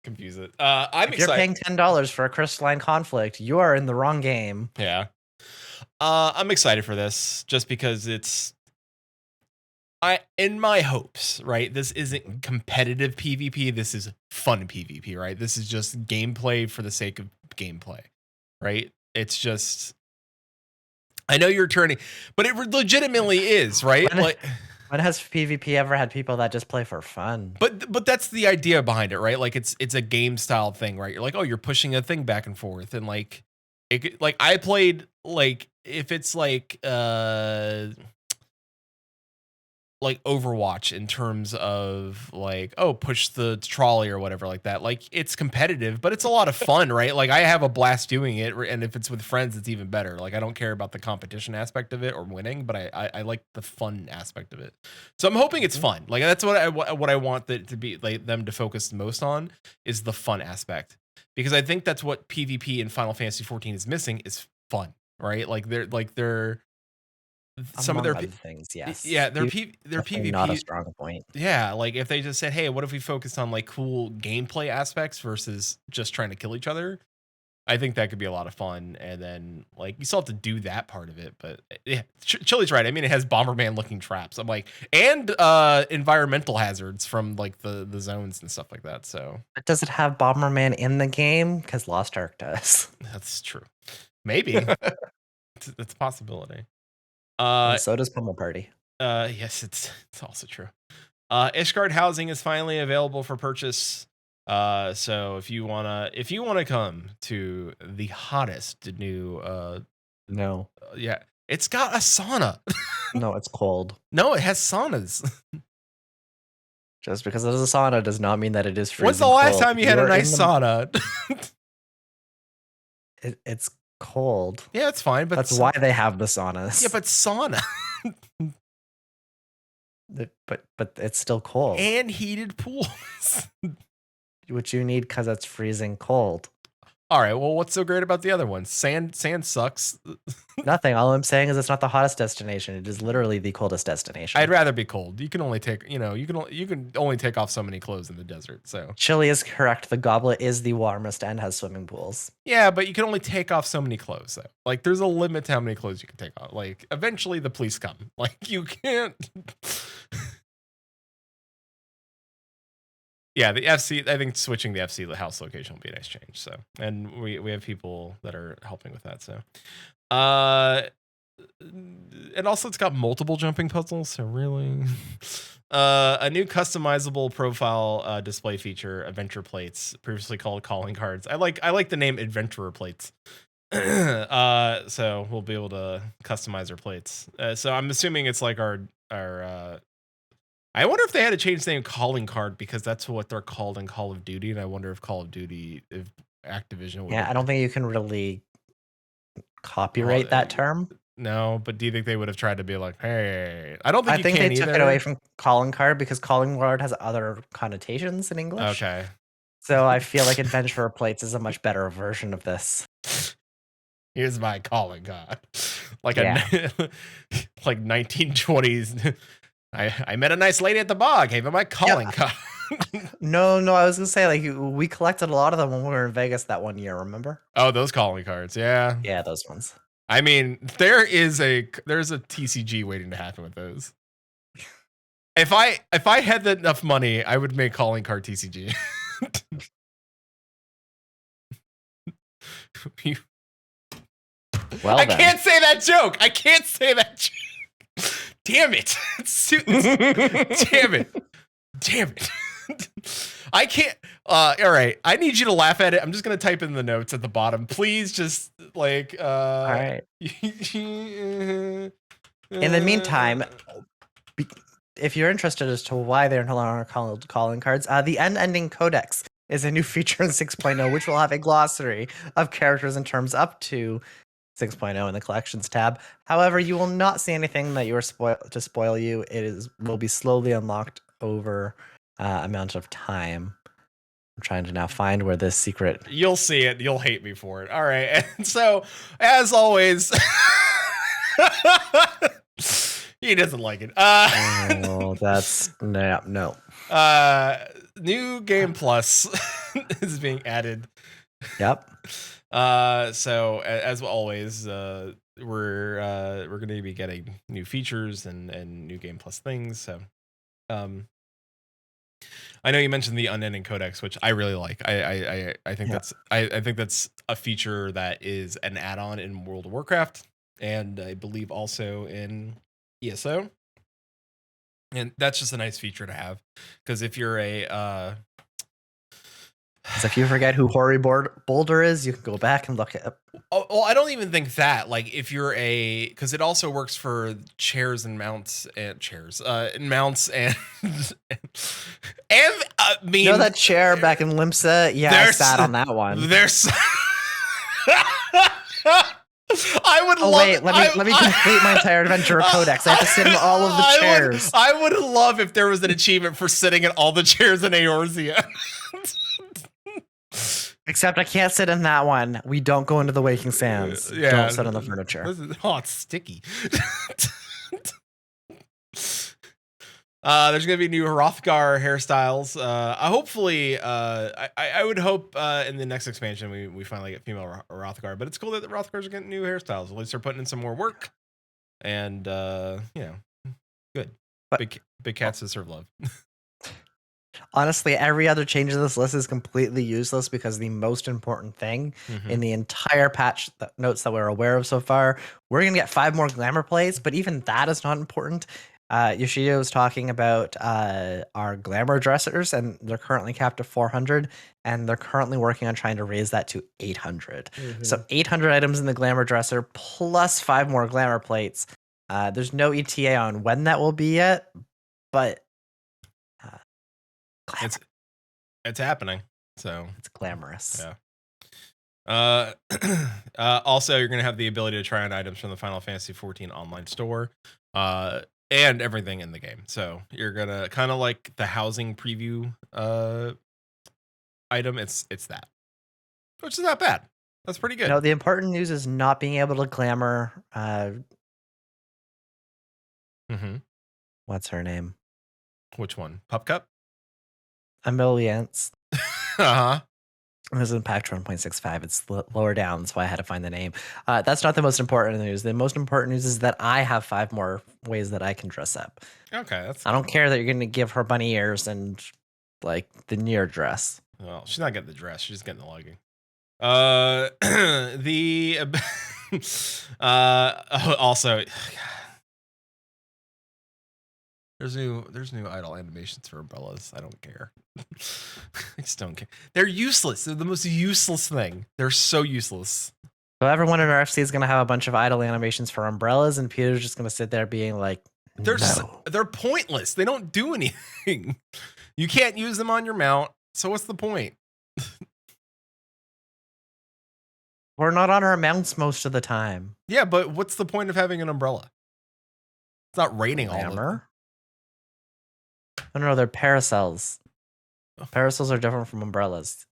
confuse it. I'm excited. You're paying $10 for a Crystalline Conflict. You are in the wrong game. Yeah. I'm excited for this just because in my hopes, right? This isn't competitive PvP. This is fun PvP, right? This is just gameplay for the sake of gameplay, right? It's just, I know you're turning, but it legitimately is, right? When has PvP ever had people that just play for fun? But that's the idea behind it, right? Like it's a game style thing, right? You're like, oh, you're pushing a thing back and forth, and like I played like if it's like Overwatch in terms of like, oh, push the trolley or whatever like that. Like it's competitive, but it's a lot of fun, right? Like I have a blast doing it, and if it's with friends, it's even better. Like I don't care about the competition aspect of it or winning, but I like the fun aspect of it. So I'm hoping it's fun. Like that's what I want that to be, like them to focus most on is the fun aspect, because I think that's what PvP in Final Fantasy 14 is missing is fun, right? Like they're some Among of their other things, yes. yeah, their PvP not a strong point. Yeah, like if they just said, "Hey, what if we focused on like cool gameplay aspects versus just trying to kill each other?" I think that could be a lot of fun. And then like you still have to do that part of it, but yeah, Chili's right. I mean, it has Bomberman looking traps. I'm like, and environmental hazards from like the zones and stuff like that. So, but does it have Bomberman in the game? Because Lost Ark does. That's true. Maybe it's a possibility. And so does Pummel Party. Yes, it's also true. Ishgard housing is finally available for purchase. So if you wanna come to the hottest new No. Yeah, it's got a sauna. No, it's cold. No, it has saunas. Just because it is a sauna does not mean that it is freezing. When's the last cold. time you had a nice sauna? It's cold. Yeah, it's fine, but that's why they have the saunas. Yeah, but sauna. but it's still cold. And heated pools. Which you need because it's freezing cold. All right, well, what's so great about the other one? Sand sucks. Nothing. All I'm saying is it's not the hottest destination. It is literally the coldest destination. I'd rather be cold. You can only take, you can only take off so many clothes in the desert. So Chile is correct. The Goblet is the warmest and has swimming pools. Yeah, but you can only take off so many clothes though. Like there's a limit to how many clothes you can take off. Like eventually the police come. Like you can't. Yeah, the FC, I think switching the FC house location will be a nice change. So, and we have people that are helping with that. So, and also it's got multiple jumping puzzles. So really, a new customizable profile display feature, adventure plates, previously called calling cards. I like the name adventurer plates. So we'll be able to customize our plates. So I'm assuming it's like our I wonder if they had to change the name calling card because that's what they're called in Call of Duty, and I wonder if Call of Duty, if Activision would. Yeah, I don't think you can really copyright Well, that term. No, but do you think they would have tried to be like, hey? I don't think I you think can they either. took it away from calling card because calling card has other connotations in English. Okay. So I feel like Adventurer Plates is a much better version of this. Here's my calling card. Like Yeah. like 1920s. I met a nice lady at the bar, gave her my calling card. No, I was gonna say, like, we collected a lot of them when we were in Vegas that one year, remember? Oh, those calling cards, yeah. Yeah, those ones. I mean, there's a TCG waiting to happen with those. If I had enough money, I would make calling card TCG. Well, I can't say that joke. I can't say that joke. Damn it. Damn it. I can't. All right. I need you to laugh at it. I'm just going to type in the notes at the bottom. Please just like. All right. In the meantime, if you're interested as to why they're no longer called calling cards, the End-Ending Codex is a new feature in 6.0, which will have a glossary of characters and terms up to 6.0 in the collections tab. However, you will not see anything that you are to spoil you. It will be slowly unlocked over amount of time. I'm trying to now find where this secret. You'll see it. You'll hate me for it. All right. And so, as always, he doesn't like it. Oh, that's no. New Game Plus is being added. Yep. So as always, we're going to be getting new features and new Game Plus things. So, I know you mentioned the Unending Codex, which I really like. I think I think that's a feature that is an add-on in World of Warcraft, and I believe also in ESO. And that's just a nice feature to have, because if you're if you forget who Hoary Boulder is, you can go back and look at it. Oh, well, I don't even think that. Like, if you're because it also works for chairs and mounts and mounts and I mean, you know that chair back in Limsa? Yeah, I sat on that one. There's. I would love. Wait, let me complete my entire Adventurer Codex. I have to sit in all of the chairs. I would love if there was an achievement for sitting in all the chairs in Eorzea. Except I can't sit in that one. We don't go into the Waking Sands. Yeah, don't sit on the furniture. It's sticky. There's gonna be new Hrothgar hairstyles. Hopefully, I would hope in the next expansion we finally get female Hrothgar. But it's cool that the Hrothgars are getting new hairstyles. At least they're putting in some more work, and good. But, big cats deserve love. Honestly, every other change in this list is completely useless because the most important thing in the entire patch notes that we're aware of so far, we're going to get 5 more glamour plays, but even that is not important. Yoshida was talking about our glamour dressers, and they're currently capped at 400, and they're currently working on trying to raise that to 800. So 800 items in the glamour dresser plus 5 more glamour plates. There's no ETA on when that will be yet, but it's happening. So it's glamorous. Yeah. Also, you're gonna have the ability to try on items from the Final Fantasy XIV online store, and everything in the game. So you're gonna kind of like the housing preview item. It's that, which is not bad. That's pretty good. No, the important news is not being able to glamour. What's her name? Which one? Pup Cup? Emilience. Uh-huh. It was in patch 1.65. It's lower down. That's why I had to find the name. That's not the most important news. The most important news is that I have 5 more ways that I can dress up. Okay. I don't care that you're going to give her bunny ears and like the near dress. Well, she's not getting the dress. She's just getting the legging. Also, there's new idle animations for umbrellas. I don't care. I just don't care. They're useless. They're the most useless thing. They're so useless. So everyone in RFC is going to have a bunch of idle animations for umbrellas, and Peter's just going to sit there being like, They're pointless. They don't do anything. You can't use them on your mount. So what's the point? We're not on our mounts most of the time. Yeah, but what's the point of having an umbrella? It's not raining all the time. No, they're parasols. Parasols are different from umbrellas.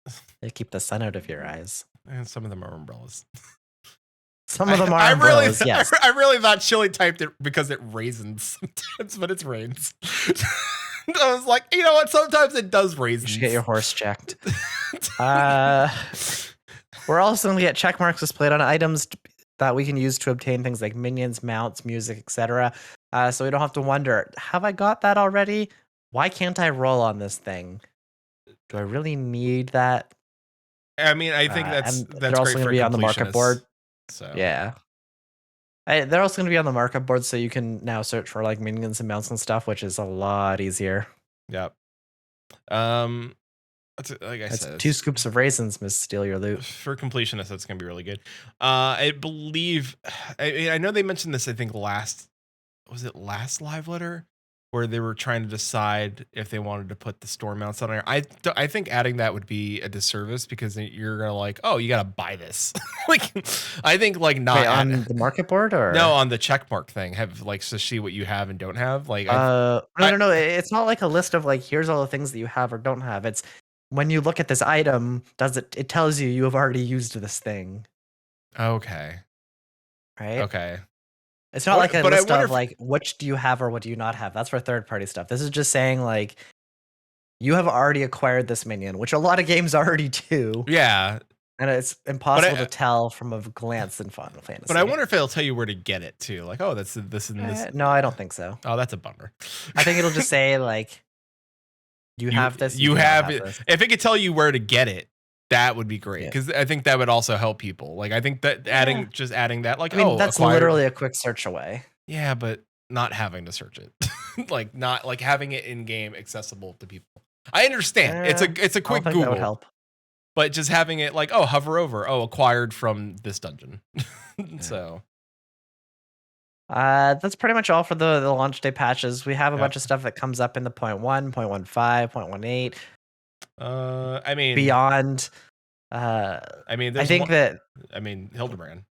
They keep the sun out of your eyes. And some of them are umbrellas. Some of them are umbrellas, yes. I really thought Chili typed it because it raisins sometimes, but it's rains. I was like, you know what? Sometimes it does raisins. You should get your horse checked. We're also going to get check marks displayed on items that we can use to obtain things like minions, mounts, music, etc. So we don't have to wonder, have I got that already? Why can't I roll on this thing? Do I really need that? I mean, I think that's they're also going to be on the market board. So yeah. They're also going to be on the market board, so you can now search for like minions and mounts and stuff, which is a lot easier. Yep. Like I said, 2 scoops of raisins, Miss Steal Your Loot. For completionists, that's gonna be really good. I believe, I know they mentioned this. I think last live letter where they were trying to decide if they wanted to put the store mounts on there. I think adding that would be a disservice because you're gonna like, oh, you gotta buy this. Like, I think like not on the market board or no on the check mark thing. Have like to see what you have and don't have. Like, no. It's not like a list of like here's all the things that you have or don't have. It's when you look at this item, it tells you have already used this thing. Okay. Right? Okay. It's not like a list of like, which do you have or what do you not have? That's for third-party stuff. This is just saying like, you have already acquired this minion, which a lot of games already do. Yeah. And it's impossible to tell from a glance in Final Fantasy. But I wonder if it'll tell you where to get it too. Like, oh, that's this and this. No, I don't think so. Oh, that's a bummer. I think it'll just say like, you have this. You have it. If it could tell you where to get it, that would be great. Because I think that would also help people. Like, I think that adding that, like, that's literally a quick search away. Yeah, but not having to search it, like not like having it in game accessible to people. I understand. It's a quick Google. That would help. But just having it like, oh, hover over, acquired from this dungeon. So. That's pretty much all for the launch day patches. We have a bunch of stuff that comes up in the 0.1, 0.15, 0.18. I mean beyond. I mean, Hildebrand.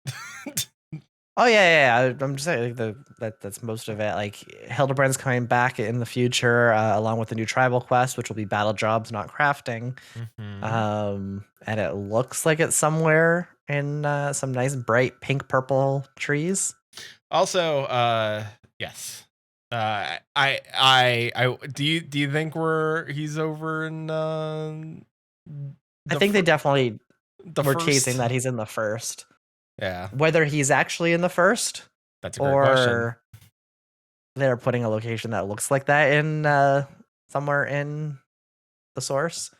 Oh yeah. I'm just saying that's most of it. Like Hildebrand's coming back in the future, along with the new tribal quest, which will be battle jobs, not crafting. Mm-hmm. And it looks like it's somewhere in some nice bright pink purple trees. Also, yes. I do you think he's over in I think they definitely were teasing that he's in the first. Yeah. Whether he's actually in the first, that's a great question. They're putting a location that looks like that in somewhere in the source,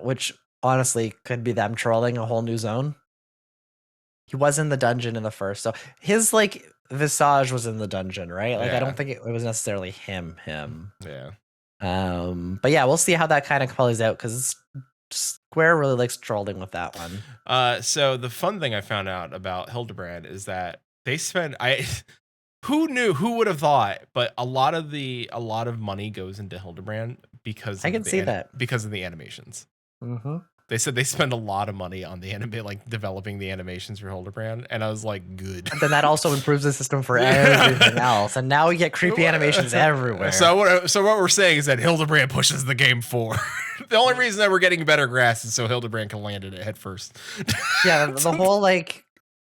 which honestly could be them trolling a whole new zone. He was in the dungeon in the first, so his like visage was in the dungeon, right? Like I don't think it was necessarily him. Yeah. But yeah, we'll see how that kind of plays out because Square really likes trolling with that one. So the fun thing I found out about Hildebrand is that they spend who would have thought, but a lot of money goes into Hildebrand because I can see that because of the animations. Mm-hmm. They said they spend a lot of money on the like developing the animations for Hildebrand, and I was like, good. And then that also improves the system for everything else, and now we get creepy animations everywhere. So what we're saying is that Hildebrand pushes the game forward. The only reason that we're getting better grass is so Hildebrand can land in it head first. Yeah, the whole like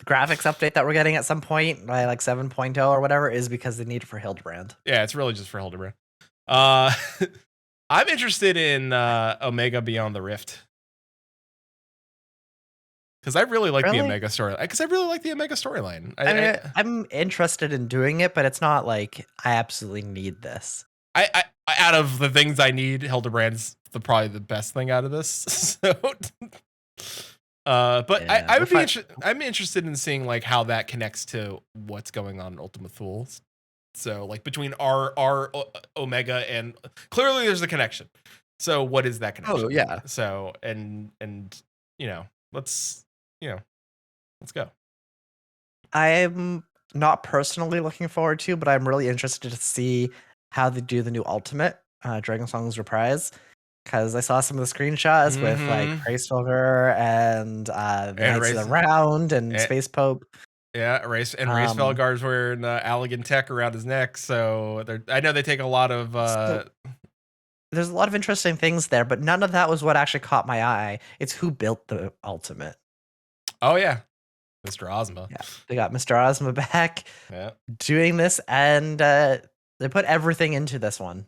graphics update that we're getting at some point by like 7.0 or whatever is because they need it for Hildebrand. Yeah, it's really just for Hildebrand. I'm interested in Omega Beyond the Rift. Because I really like the Omega story. Because I really like the Omega storyline. I'm interested in doing it, but it's not like I absolutely need this. I out of the things I need, Hildebrand's probably the best thing out of this. So, but yeah, I would be I'm interested in seeing like how that connects to what's going on in Ultima Thule. So like between our Omega and clearly there's a connection. So what is that connection? Oh yeah. So and let's go. I'm not personally looking forward to, but I'm really interested to see how they do the new Ultimate Dragon Song's Reprise. Because I saw some of the screenshots with like Hraesvelgr and the Knights of the Round and Space Pope. Yeah, Hraesvelgar's wearing Allegan Tech around his neck, so I know they take a lot of. There's a lot of interesting things there, but none of that was what actually caught my eye. It's who built the Ultimate. Oh yeah, Mr. Ozma. Yeah, they got Mr. Ozma back doing this, and they put everything into this one.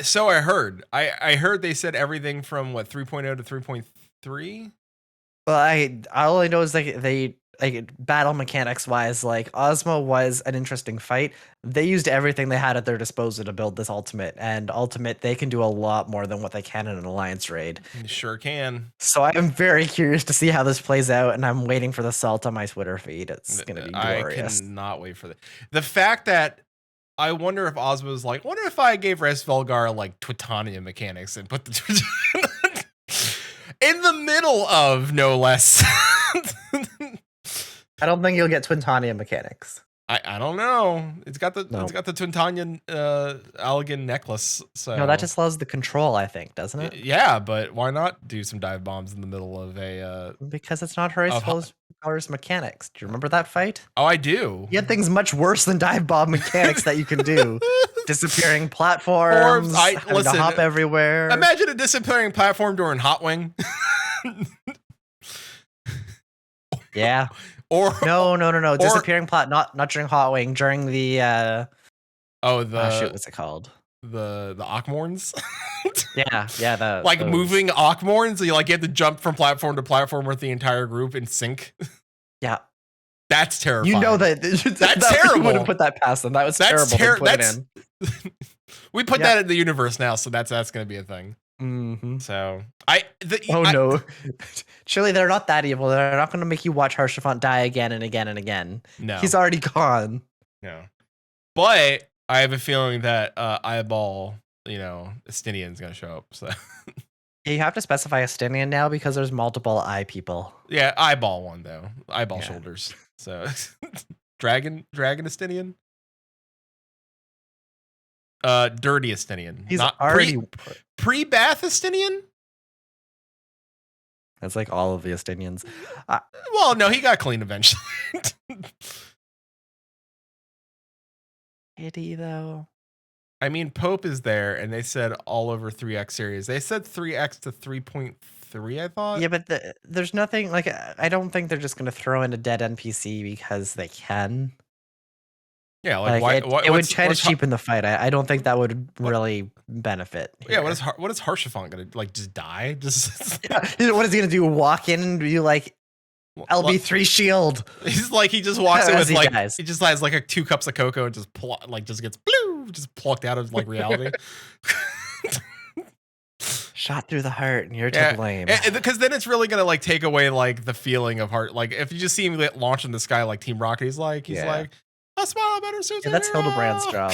So I heard. I heard they said everything from what 3.0 to 3.3. Well, all I know is they battle mechanics wise, like Ozma was an interesting fight. They used everything they had at their disposal to build this Ultimate, and Ultimate they can do a lot more than what they can in an Alliance raid. You sure can. So I'm very curious to see how this plays out, and I'm waiting for the salt on my Twitter feed. It's gonna be glorious. I cannot wait for that. The fact that I wonder if Ozma was like, wonder if I gave Hraesvelgar like Twitania mechanics and put the in the middle of no less. I don't think you'll get Twintania mechanics. I don't know. It's got the Twintania Allegan necklace. So no, that just allows the control, I think, doesn't it? Yeah, but why not do some dive bombs in the middle of a because it's not Hraesvelgar's mechanics. Do you remember that fight? Oh, I do. You had things much worse than dive bomb mechanics that you can do. Disappearing platforms, having to hop everywhere. Imagine a disappearing platform during Hot Wing. Yeah. Or no. Disappearing plot, not during Hot Wing, during the shoot, what's it called? The Ockmorns. yeah. Like moving Ockmorns, you have to jump from platform to platform with the entire group in sync. Yeah. That's terrifying. You know that's terrible. We wouldn't put that past them. That was terrible. We put that in the universe now, so that's going to be a thing. Mm-hmm. So no, Chili, they're not that evil. They're not going to make you watch Haurchefant die again and again and again. No, he's already gone. No, but I have a feeling that Eyeball, Estinian's going to show up. So you have to specify Estinian now because there's multiple eye people. Yeah, Eyeball one though. Eyeball shoulders. So Dragon Estinian. Dirty Estinian. He's not already pre-bath Estinian. That's like all of the Estinians. Well, no, he got clean eventually. Did he though? I mean, Pope is there, and they said all over 3X series. They said 3X to 3.3. I thought. Yeah, but there's nothing like. I don't think they're just going to throw in a dead NPC because they can. Yeah, it would try to cheapen the fight. I don't think that would really benefit. Yeah, what is Haurchefant gonna just die? Just what is he gonna do? Walk in and be like LB3 shield? He's like he just walks in with he just has like 2 cups of cocoa and just just gets plucked out of reality. Shot through the heart, and you're to blame. Because then it's really gonna take away the feeling of heart. Like if you just see him launch in the sky like Team Rocket, he's like. A smile better suits that's Hildebrand's job.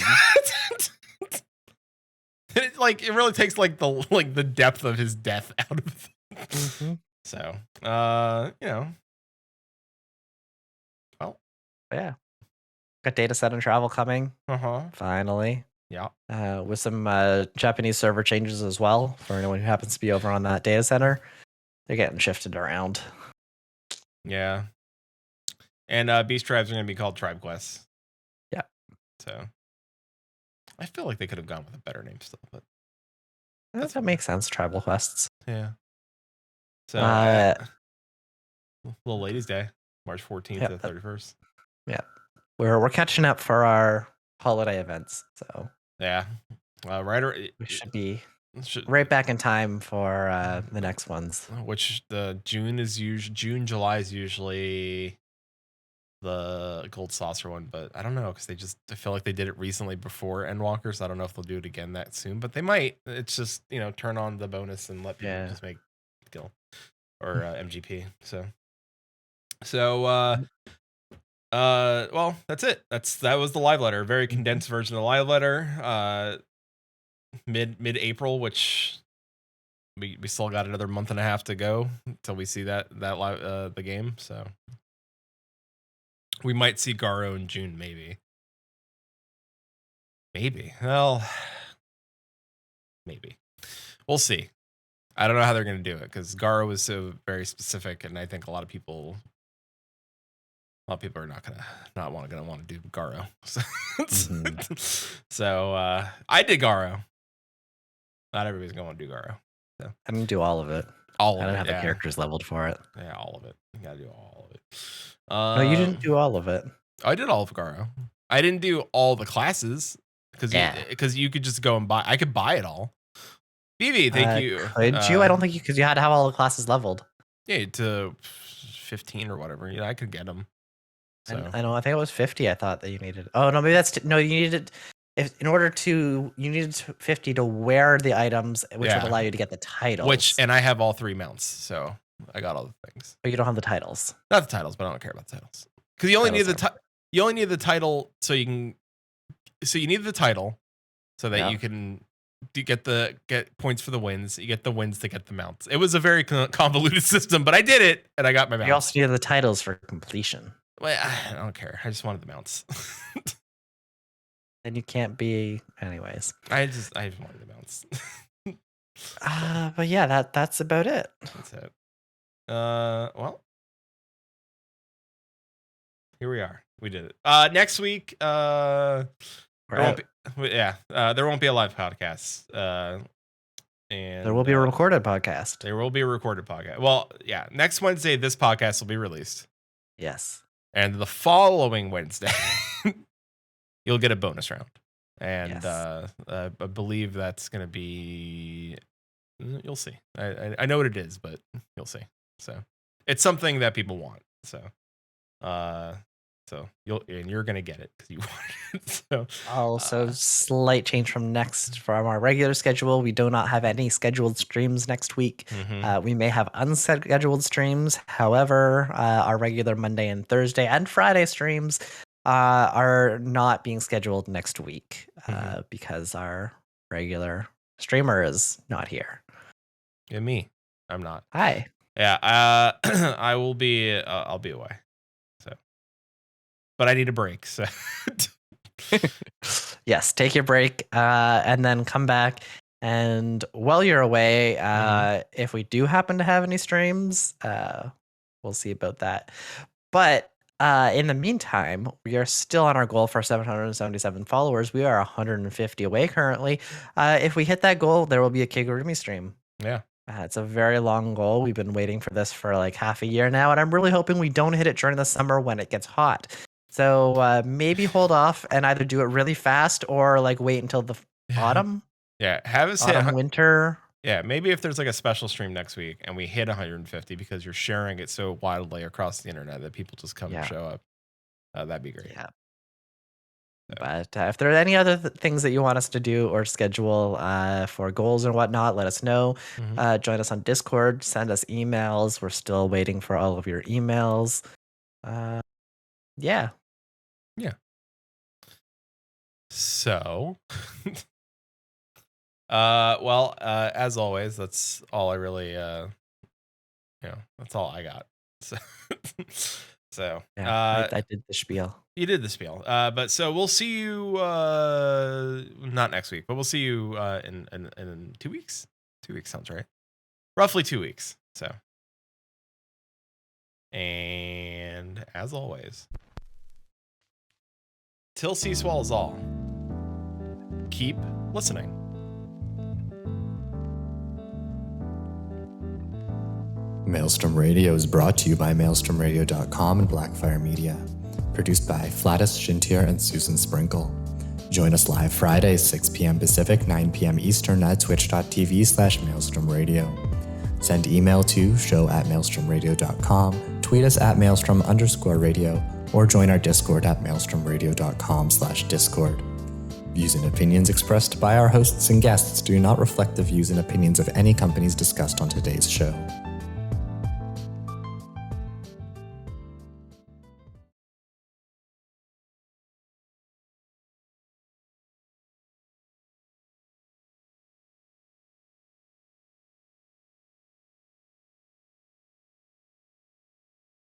It really takes the depth of his death out of it. Mm-hmm. So, well, yeah, got data set and travel coming. Finally, yeah. With some Japanese server changes as well for anyone who happens to be over on that data center. They're getting shifted around. Yeah, and Beast Tribes are going to be called Tribe Quests. Yeah. So I feel like they could have gone with a better name still, but that makes sense. Tribal quests. Yeah. So Little Ladies Day, March 14th to 31st. Yeah. We're catching up for our holiday events. So yeah. We should be right back in time for the next ones. Which June, July is usually the Gold Saucer one, but I don't know because I feel like they did it recently before Endwalker, so I don't know if they'll do it again that soon, but they might. It's just turn on the bonus and let people just make skill or MGP. Well, that's it. That was the live letter. Very condensed version of the live letter. Mid-April, which we still got another month and a half to go until we see that live the game. So We might see Garo in June, maybe. Well, maybe. We'll see. I don't know how they're going to do it because Garo is so very specific, and I think a lot of people are not going to want to do Garo. So I did Garo. Not everybody's going to want to do Garo. So. I didn't do all of it. I don't have the characters leveled for it. Yeah, all of it. You got to do all of it. No, you didn't do all of it. I did all of Garo. I didn't do all the classes because you could just go and buy. I could buy it all. Vivi, thank you. Could you? I don't think you, because you had to have all the classes leveled. Yeah, to 15 or whatever. You know, I could get them. So. I know. I think it was 50. I thought that you needed. Oh no, maybe that's no. You needed you needed 50 to wear the items, which would allow you to get the titles. And I have all 3 mounts, so I got all the things. But you don't have the titles. Not the titles, but I don't care about the titles because you only need the title, so you can. So you need the title, so that you can get points for the wins. You get the wins to get the mounts. It was a very convoluted system, but I did it and I got my mounts. You also needed the titles for completion. Well, I don't care. I just wanted the mounts. And you can't be, anyways. I just wanted the mounts. But yeah, that's about it. That's it. Well, here we are. We did it. Next week, there won't be a live podcast. And there will be a recorded podcast. There will be a recorded podcast. Well, yeah, next Wednesday, this podcast will be released. Yes. And the following Wednesday, you'll get a bonus round. And I believe that's going to be, you'll see. I know what it is, but you'll see. So it's something that people want. So you're going to get it because you want it. So also slight change from our regular schedule. We do not have any scheduled streams next week. We may have unscheduled streams. However, our regular Monday and Thursday and Friday streams are not being scheduled next week because our regular streamer is not here. Yeah, me. I'm not. Hi. Yeah, I will be. I'll be away. So, but I need a break. So, yes, take your break and then come back. And while you're away, if we do happen to have any streams, we'll see about that. But in the meantime, we are still on our goal for 777 followers. We are 150 away currently. If we hit that goal, there will be a Kigurumi stream. Yeah. It's a very long goal. We've been waiting for this for like half a year now, and I'm really hoping we don't hit it during the summer when it gets hot. So maybe hold off and either do it really fast or like wait until the autumn. Yeah, have us hit winter. Yeah, maybe if there's like a special stream next week and we hit 150 because you're sharing it so widely across the internet that people just come and show up, that'd be great. Yeah. So. But if there are any other things that you want us to do or schedule for goals and whatnot, let us know. Join us on Discord. Send us emails. We're still waiting for all of your emails. Yeah. So, as always, that's all I really, that's all I got. So, I did the spiel. You did the spiel. But so we'll see you, not next week, but we'll see you in 2 weeks. 2 weeks sounds right. Roughly 2 weeks. So, and as always, till sea swallows all, keep listening. Maelstrom Radio is brought to you by maelstromradio.com and Blackfire Media. Produced by Flatus, Shintier, and Susan Sprinkle. Join us live Fridays, 6 p.m. Pacific, 9 p.m. Eastern at twitch.tv/maelstromradio. Send email to show@maelstromradio.com, tweet us at maelstrom_radio, or join our Discord at maelstromradio.com/discord. Views and opinions expressed by our hosts and guests do not reflect the views and opinions of any companies discussed on today's show.